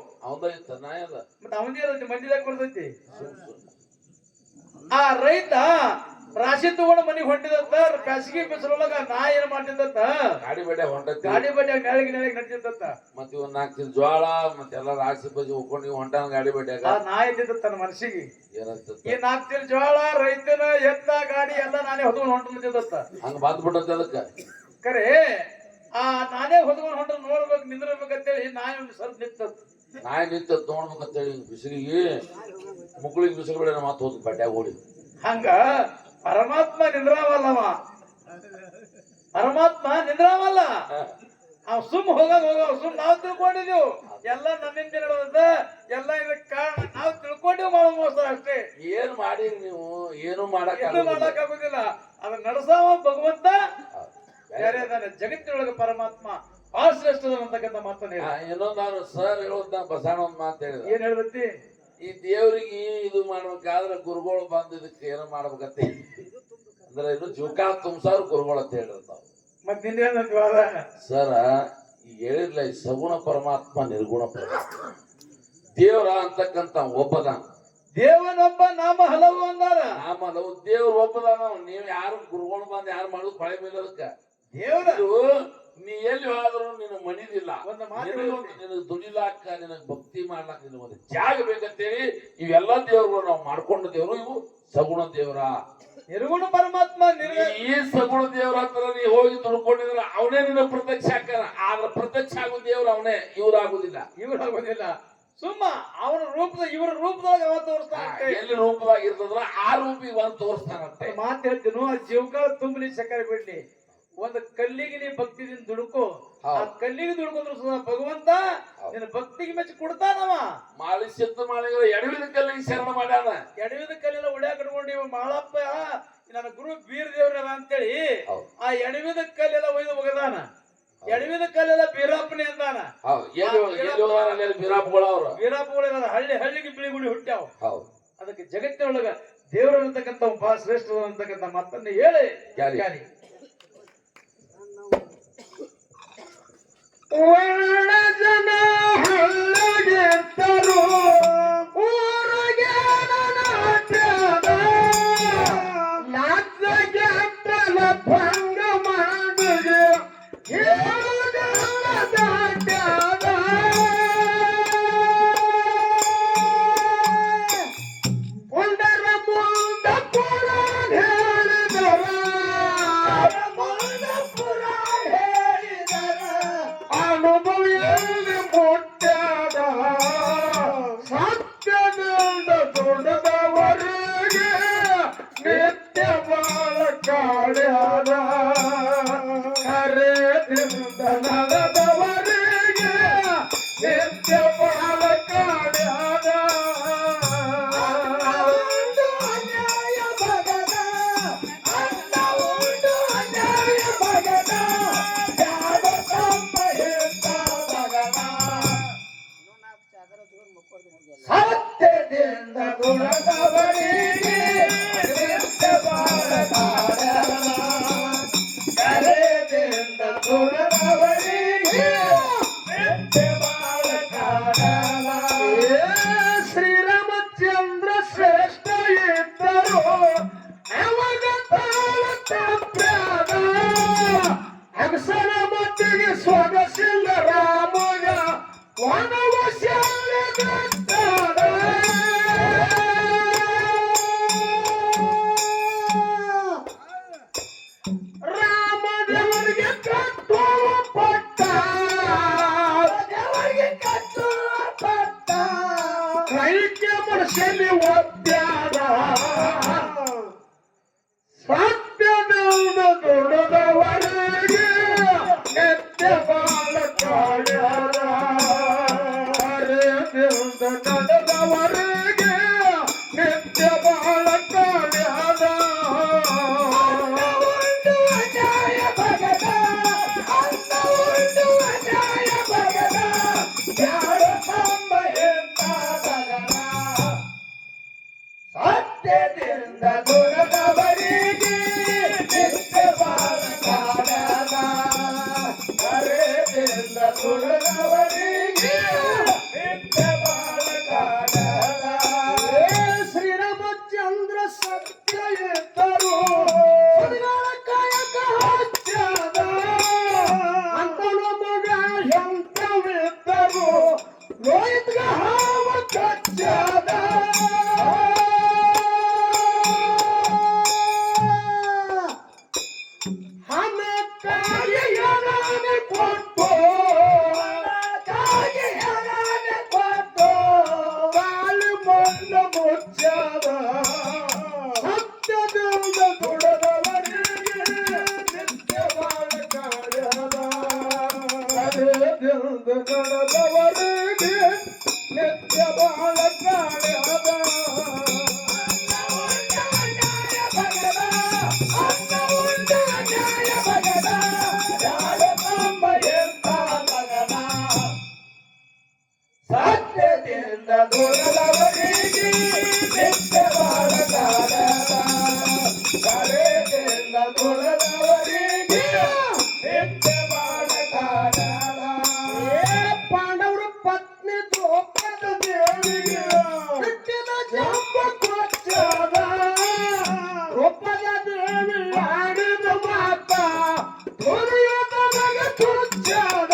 B: ಮತ್ತ ಅವನದೇ ಮಂದಿದಾಗ ಬರ್ತೈತಿ. ಆ ರೈತ ರಾಶಿ ತಗೊಂಡು ಮನಿಗ್ ಹೊಂಟಿದಂತ, ಬ್ಯಾಸಗಿ ಬಿಸಿಲೊಳಗ ನಾ ಏನ್ ಮಾಡ್ತಿದ್ದಂತ, ಗಾಡಿ ಬಡ್ಡ್ಯಾಗ ನೆಳಗಿ ನಡ್ತಿದ್ದಂತ.
A: ಮತ್ತೆ ಒಂದ್ 4 ಚೀಲ ಜ್ವಾಳ ಮತ್ತೆಲ್ಲ ರಾಶಿ ಬಜ್ಜಿ ಹೋಗ್ಕೊಂಡು ಹೊಂಟಾನ ಗಾಡಿ ಬಡ್ಡ್ಯಾಗ.
B: ನಾ ಇದ್ದಿದ್ದ ತನ್ನ ಮನಸ್ಸಿಗೆ ಈ 4 ಚೀಲ ಜ್ವಾಳ, ರೈತನ ಎತ್ತ ಗಾಡಿ ಎಲ್ಲ ನಾನೇ ಹೊತ್ಕೊಂಡು ಹೊಂಟಿದ್ದಂತ.
A: ಹಂಗ ಬಂದ್ಬಿಟ್ಟಂತ ಅದಕ್ಕ
B: ಕರೆ ನಾನೇ ಹೊತ್ಕೊಂಡು ಹೊಂಟ ನೋಡ್ಬೇಕು, ನಿಂದಿರ್ಬೇಕಂತೇಳಿ ನಾಯಿ ಒಂದು ಸ್ವಲ್ಪ ನಿಂತದ್.
A: ನಾಯಿ ನಿಂತದ್ ನೋಡ್ಬೇಕಂತೇಳಿ ಬಿಸಿಲಿಗೆ ಮುಕ್ಳಿಗೆ ಬಿಸಿಲು ಬಿಡ ಮಾತು ಹೋದ್ ಬಡ್ಡ್ಯಾಗ ಓಡಿ.
B: ಹಂಗ ಪರಮಾತ್ಮ ನಿಂದ್ರಾವಲ್ಲವ, ಪರಮಾತ್ಮ ನಿಂದ್ರಾವಲ್ಲ. ಅವ್ ಸುಮ್ ಹೋಗ ಸುಮ್ ನಾವ್ ತಿಳ್ಕೊಂಡಿದೀವಿ. ಎಲ್ಲ ನನ್ನಿಂದ ನಡೆದ ಎಲ್ಲ ಇದಕ್ಕೆ ಕಾರಣ ನಾವು ತಿಳ್ಕೊಂಡೇವು ಮಾಡೋ ಮೋಸ ಅಷ್ಟೇ.
A: ಏನ್ ಮಾಡಿರಿ ನೀವು? ಏನು ಮಾಡಕ್
B: ಏನು ಮಾಡಕ್ ಆಗುದಿಲ್ಲ. ಅದನ್ನ ನಡೆಸವ ಭಗವಂತ ಬೇರೆ ಅದಾನೆ. ಜಗತ್ತಿನೊಳಗೆ ಪರಮಾತ್ಮ ಬಹಳ ಶ್ರೇಷ್ಠದ ಅಂತಕ್ಕಂಥ ಮಾತನ್ನ ಹೇಳಿ.
A: ಇನ್ನೊಂದು ನಾನು ಸರ್ ಹೇಳೋದ್ ಬಸಣ್ಣ ಒಂದ್ ಮಾತು ಹೇಳಿದ.
B: ಏನ್ ಹೇಳ್ದತ್ತಿ?
A: ಈ ದೇವ್ರಿಗೆ ಇದು ಮಾಡ್ಬೇಕಾದ್ರೆ ಗುರುಗಳು ಬಂದು ಇದಕ್ಕೆ ಏನೋ ಮಾಡ್ಬೇಕತ್ತೆ ಅಂದ್ರೆ ಇದು ಜುಕಾಲ ತುಂಬ್ಸಾರು ಗುರುಗಳು ಅಂತ ಹೇಳಿರ್ತಾವ.
B: ಮತ್ ನಿನ್ನೆ
A: ಸರ ಈಗ ಹೇಳಿರ್ಲ, ಈ ಸಗುಣ ಪರಮಾತ್ಮ ನಿರ್ಗುಣ ಪರಮಾತ್ಮ ದೇವ್ರ ಅಂತಕ್ಕಂತ ಒಬ್ಬದಾನ.
B: ದೇವನೊಬ್ಬ ನಾಮ ಹಲವು ಅಂದಾರ.
A: ನಾಮ ಹಲವು ದೇವ್ರ ಒಬ್ಬದಾನ. ನೀವ್ ಯಾರು ಗುರುಗಳು ಬಂದು ಯಾರು ಮಾಡುದು ಪಳೆ ಮೇಲೆ ಅದಕ್ಕ
B: ದೇವ್ರ
A: ನೀ ಎಲ್ಲಿ ಹೋದ್ರು ನಿನಗ್ ಮನಿದಿಲ್ಲ,
B: ಒಂದು ಮಾತು
A: ನಿನಗ್ ದುಡಿಲಾಕ, ನಿನಗ್ ಭಕ್ತಿ ಮಾಡ್ಲಾಕ ನಿನಗೊಂದು ಜಾಗ ಬೇಕಂತೇಳಿ ಇವೆಲ್ಲ ದೇವ್ರುಗಳು ನಾವು ಮಾಡ್ಕೊಂಡ ದೇವ್ರು ಇವು ಸಗುಣ ದೇವ್ರ.
B: ನಿರ್ಗುಣ ಪರಮಾತ್ಮ
A: ಈ ಸಗುಣ ದೇವ್ರ ಹತ್ರ ನೀ ಹೋಗಿ ದುಡ್ಕೊಂಡಿದ್ರ ಅವನೇ ನಿನ್ನ ಪ್ರತ್ಯಕ್ಷ ಆಕಾರ. ಆದ್ರ ಪ್ರತ್ಯಕ್ಷ ಆಗೋ ದೇವ್ರ ಅವನೇ, ಇವ್ರಾಗುದಿಲ್ಲ.
B: ಇವ್ರಾಗೋದಿಲ್ಲ. ಸುಮ್ಮ ಅವನ ರೂಪದ ಇವರ ರೂಪದೊಳಗೆ ಅವ ತೋರಿಸ್ತಾನೆ.
A: ಎಲ್ಲಿ ರೂಪದಾಗ ಇರ್ತದ್ರ ಆ ರೂಪ ಇವಾಗ ತೋರಿಸ್ತಾನಂತೆ.
B: ಮಾತು ಹೇಳ್ತೀನು, ಆ ಜೀವಕಾಲ ತುಂಬಲಿ ಸಕ್ಕರೆ ಬಿಡ್ಲಿ. ಒಂದು ಕಲ್ಲಿಗೆ ನೀ ಭಕ್ತಿದಿಂದ ದುಡುಕು, ಆ ಕಲ್ಲಿಗೆ ದುಡ್ಕೊಂಡ್ರು ಸುಧಾ ಭಗವಂತ ನಿನ್ನ ಭಕ್ತಿಗೆ ಮೆಚ್ಚಿ ಕೊಡ್ತಾನವ.
A: ಮಾಳಿ ಸಿದ್ಧ ಮಾಡಿದ್ರೆ ಎಡವಿದ ಕಲ್ಲಿಗೆ ಶರಣ ಮಾಡ್ಯಾನ.
B: ಎಡವಿದ ಕಲ್ಲೆಲ್ಲ ಉಳ್ಯಾಕ ಕಟ್ಕೊಂಡು ಇವ ಮಾಳಪ್ಪ ನನ್ನ ಗುರು ಬೀರ್ ದೇವ್ರದ ಅಂತೇಳಿ ಆ ಎಡವಿದ ಕಲ್ಲೆಲ್ಲ ಒಯ್ದು ಒಗದಾನ. ಎಡವಿದ ಕಲ್ಲೆಲ್ಲ ಬೀರಪ್ಪನೇ ಅಂದಾನ.
A: ಬೀರಾಪ್ಗಳು ಅವ್ರು
B: ಬೀರಪ್ಪಗಳ ಹಳ್ಳಿಗೆ ಬಿಳಿಗುಡಿ ಹುಟ್ಟ್ಯಾವ. ಅದಕ್ಕೆ ಜಗತ್ತಿನೊಳಗ ದೇವರು ಅಂತಕ್ಕಂಥ ಬಹಳ ಶ್ರೇಷ್ಠ ಅಂತಕ್ಕಂಥ ಮಾತನ್ನ ಹೇಳಿ
A: ಕ್ಯಾರಿ.
B: ಒಳ್ಳ ಜನ ಹಳ್ಳಿಗೆ ತರು ಊರಿಗೆ ನಾಚಿಗೆ ಅಂತಲ ಭಂಗ ಮಾಡಿದೆ ಉಂಡರ ಮುಂದ ಪುರಾಣ ಹೇಳಿದರ ಅನುಭವಿಯಲ್ಲಿ ಮುಟ್ಟ್ಯಾದ ಸತ್ಯದಿಂದ ದುಡಿದವರಿಗೆ ನಿತ್ಯ ಬಾಳ ಕಾಡ್ಯಾದ ಕರೆದಿಂದ ನಡೆದವರಿಗೆ ನಿತ್ಯ ಬಾಳ ಕಾಡ್ಯಾದ. ಅನ್ಯಾಯ ಭಗದ ಅನ್ನ ಉಂಡು ಅನ್ಯಾಯ ಭಗದ ಸತ್ಯದಿಂದ ಗುಣದವರಿಗೆ ನಿತ್ಯ ಬಾಳ ಕಾಡ್ಯಾದ. ಕುಲದವರಿಗೆ ನಿತ್ಯ ಬಾಳಕಾಡದ. ಪಾಂಡವರು ಪತ್ನಿ ದ್ರೌಪದಿ ದೇವಿಗೆ ಹುಟ್ಟಿದ ಜಂಬ ಕೊಚ್ಚದ. ದ್ರೌಪದಿ ದೇವಿ ಆಡಿದ ಮಾತ ದುರ್ಯೋಧನಗೆ ತುಚ್ಛದ.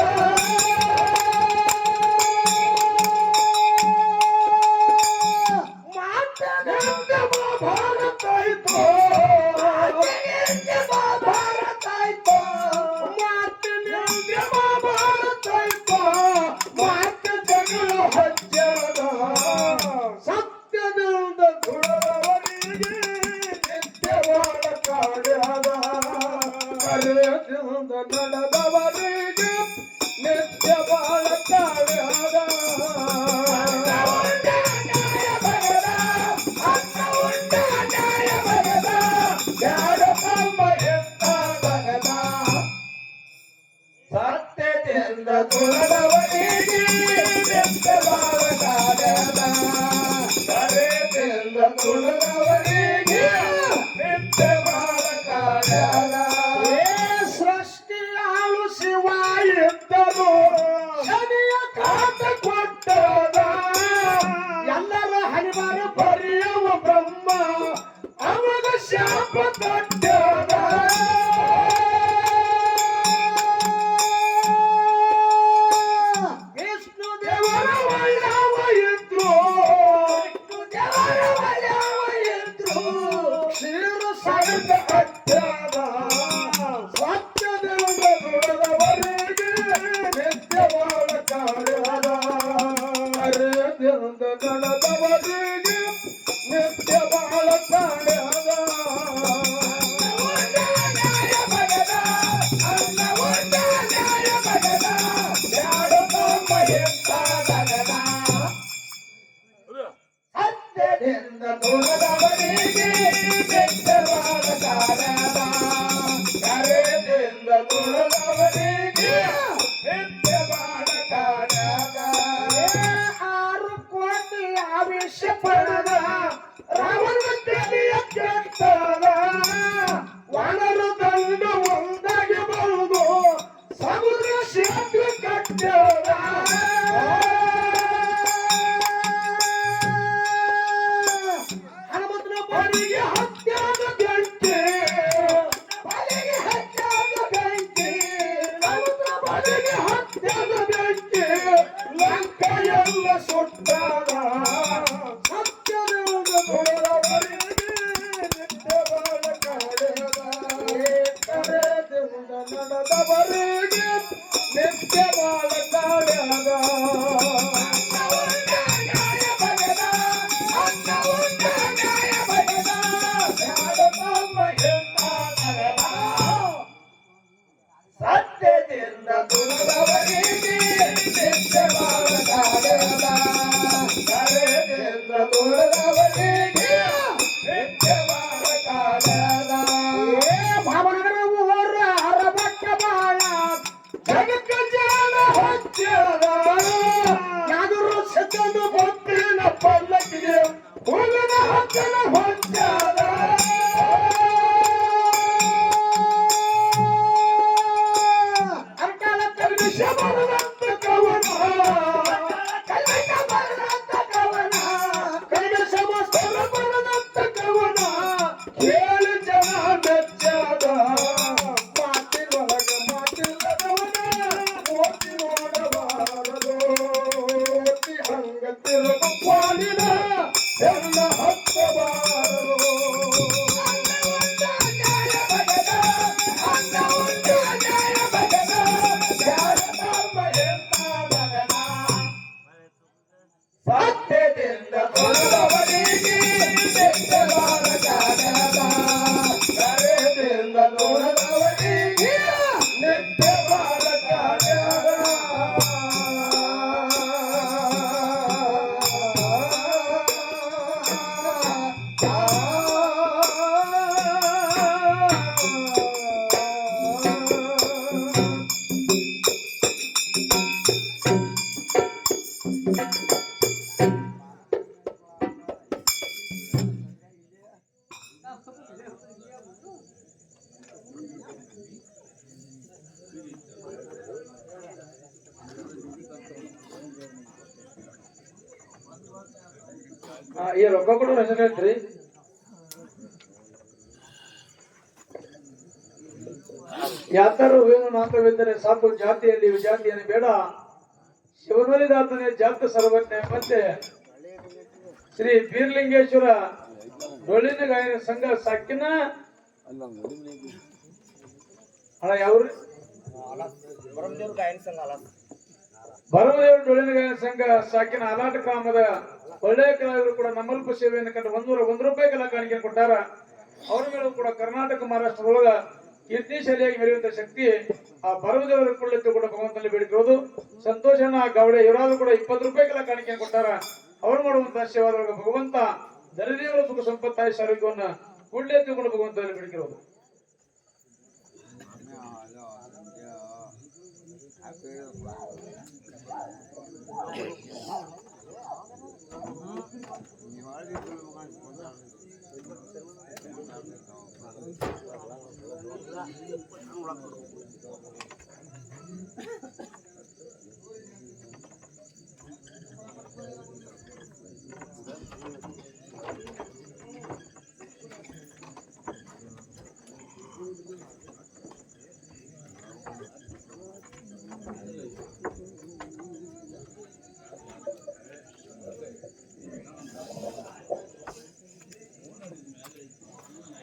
B: ಮಾತನಿಂದ ಮಹಾಭಾರತ ಆಯ್ತು. ಮಹಾಭಾರತ ಆಯ್ತು. ಮಾತಿನಿಂದ ಮಹಾಭಾರತ ಆಯ್ತು. ಮಾತು ಜಗಳ ಹಚ್ಚದ. ಸತ್ಯದಿಂದ ದುಡದವರಿಗೆ ನಿತ್ಯವಾದ ಕಾಡ್ಯಾದ. ಕರೆಯದಿಂದ ನಡೆದವರಿಗೆ ನಿತ್ಯ ಬಾಳ ಕಾಡ್ಯಾದ. ಸತ್ಯದಿಂದ ದುಡದವರಿಗೆ ನಿತ್ಯ ಬಾಳ ಕಾಡ್ಯಾದ. ಕರೆಯದಿಂದ ದುಡದವರಿಗೆ ನಿತ್ಯ ಬಾಳ ಕಾಡ್ಯಾದ. ಸೃಷ್ಟಿಯಾಳು ಶಿವ ಇದ್ದರು ಶನಿಯ ಕಾಟ ಕೊಟ್ಟದ. ಎಲ್ಲರ ಹರಿವಾರ ಬರೆಯುವ ಬ್ರಹ್ಮ ಅವಾಗ ಶಾಪ ಕೊಟ್ಟದ. ವಿಷ್ಣು ದೇವರ ಒಳ್ಳೆವ ಇದ್ರು. ದೇವರ ಒಳ್ಳೆವ ಇದ್ರು. ಕ್ಷೀರ ಸಾಗರ ಕಟ್ಟದ. ಸತ್ಯದಿಂದ ದುಡದವರಿಗೆ ನಿತ್ಯವಾದ ಕಾಡ್ಯಾದ. ಕರೆಯದಿಂದ ನಡೆದವರಿಗೆ ನಿತ್ಯ ಬಾಳ ಕಾಡ್ಯಾದ. ಸತ್ಯದಿಂದ ದುಡದವರಿಗೆ ನಿತ್ಯ ಬಾಳ ಕಾಡ್ಯಾದ. ಕರೆಯದಿಂದ ದುಡದವರಿಗೆ ನಿತ್ಯ ಬಾಳ ಕಾಡ್ಯಾದ. 6 ಕೋಟಿ ಆವೇಶ ಪಡೆದ ರಾವಣ ತಲೆಯ ಕೆಟ್ಟದ. ವಾನರ ದಂಡ ಒಂದಾಗಿ ಬರುವುದು ಸಮುದ್ರ ಸೇತುವೆ ಕಟ್ಟದ. ಹನುಮಂತನ ಬಲಿಗೆ ಹತ್ಯಾದ ಬೆಂಕಿ. ಬಲಿಗೆ ಹತ್ಯಾದ ಬೆಂಕಿ. ಹನುಮಂತನ ಬಲಿಗೆ ಹತ್ಯಾದ ಬೆಂಕಿ. ಲಂಕ ಎಲ್ಲ ಸುಟ್ಟಾದ. ಸತ್ಯದಿಂದ ದುಡದವರಿಗೆ ನಿತ್ಯ ಬಾಳ ಕಾಡ್ಯಾದ. ಕರೆಯದಿಂದ ನಡೆದವರಿಗೆ ನಿತ್ಯ ಬಾಳ ಕಾಡ್ಯಾದ. ಸತ್ಯದಿಂದ ದುಡದವರಿಗೆ ನಿತ್ಯ ಬಾಳ ಕಾಡ್ಯಾದ. ಕರೆಯದಿಂದ ದುಡದವರಿಗೆ ನಿತ್ಯ ಬಾಳ ಕಾಡ್ಯಾದ. ಭಾವನಗರ ಊರ ಹರಬಟ್ಟ ಬಾಳ ಜಗಕ್ಕ ಜಾಣ ಹಚ್ಚದ. ಯಾದರು ಸತ್ತನು ಭಕ್ತಿನ ಪಲ್ಲಕ್ಕಿಗೆ ಹೂವಿನ ಹಕ್ಕನ ಹೊಚ್ಚದ. ಅರ್ಕಾಲ ಕಲ್ಮಿಷ ಬರದಂತ ಕವನ. ಕಲ್ಮಿಷ ಬರದಂತ ಕವನ. ಕಲ್ಮಿಷ ಮಸ್ತರ ಬರದಂತ ಕವನ. ಕೇಳಿ ಜನ ಮೆಚ್ಚದ. ಮಾತಿನೊಳಗೆ ಮಾತಿಲ್ಲದವನ ಮೋತಿ ನೋಡಬಾರದು. ಹಂಗ ತಿರುಗ ಪಾಲಿನ ಎಲ್ಲ ಹತ್ತಬಾರದು. ಸತ್ಯದಿಂದ ದುಡದವರಿಗೆ ನಿತ್ಯ ಬಾಳ ಕಾಡ್ಯಾದ. ಕರೆಯದಿಂದ ದುಡದವರಿಗೆ ನಿತ್ಯ ಬಾಳ ಕಾಡ್ಯಾದ. ಈ ರೊಕ್ಕ ಕೊಡೋ ಹೆಸರು ಹೇಳ್ತೀರಿ. ಯಾತಾರು ವೇಣು ನಾಂತವಿದ್ದರೆ ಸಾಕು, ಜಾತಿಯಲ್ಲಿ ವಿಜಾತಿಯನ್ನು ಬೇಡ. ಶಿವನೊಲಿದಾತನೇ ಜಾತ ಸರ್ವಜ್ಞ ಮತ್ತೆ ಶ್ರೀ ಬೀರ್ಲಿಂಗೇಶ್ವರ ಡೊಳ್ಳಿನ ಗಾಯನ ಸಂಘ ಸಾಕಿನ ಅಣ್ಣ ಯಾವ್ರಿ ಭರಮದೇವರು ಡೊಳ್ಳಿನ ಗಾಯನ ಸಂಘ ಸಾಕಿನ ಅಲಾಟ ಗ್ರಾಮದ ಒಳ್ಳೆಯ ಕಲಾವಿದರು ಕೂಡ ನಮ್ಮಲ್ಪ ಸೇವೆಯನ್ನು ಕಂಡು 101 ರೂಪಾಯಿ ಕಲಾ ಕಾಣಿಕೆಯನ್ನು ಕೊಟ್ಟಾರ. ಅವರ ಮೇಲೂ ಕೂಡ ಕರ್ನಾಟಕ ಮಹಾರಾಷ್ಟ್ರದೊಳಗ ಕೀರ್ತಿ ಶಾಲೆಯಾಗಿ ಮೆರೆಯುವಂತ ಶಕ್ತಿ ಆ ಭರಮದೇವರ ಕೊಳ್ಳೆತ್ತು ಕೂಡ ಭಗವಂತನಲ್ಲಿ ಬೇಡಿಕೊಳ್ಳೋದು. ಸಂತೋಷನ ಗೌಡೆ ಇವರಾದ್ರು ಕೂಡ 20 ರೂಪಾಯಿ ಕಲಾ ಕಾಣಿಕೆಯನ್ನು ಕೊಟ್ಟಾರ. ಅವರು ಮಾಡುವಂತಹ ಸೇವಾದೊಳಗ ಭಗವಂತ ದರಿದೇವರ ಸುಖ ಸಂಪತ್ತಾಯ ಆರೋಗ್ಯವನ್ನ ಕೂಡಲೇ ಎತ್ತಿಕೊಂಡು ಭಗವಂತನಲ್ಲಿ ಬೇಡಿಕೊಳ್ಳೋದು.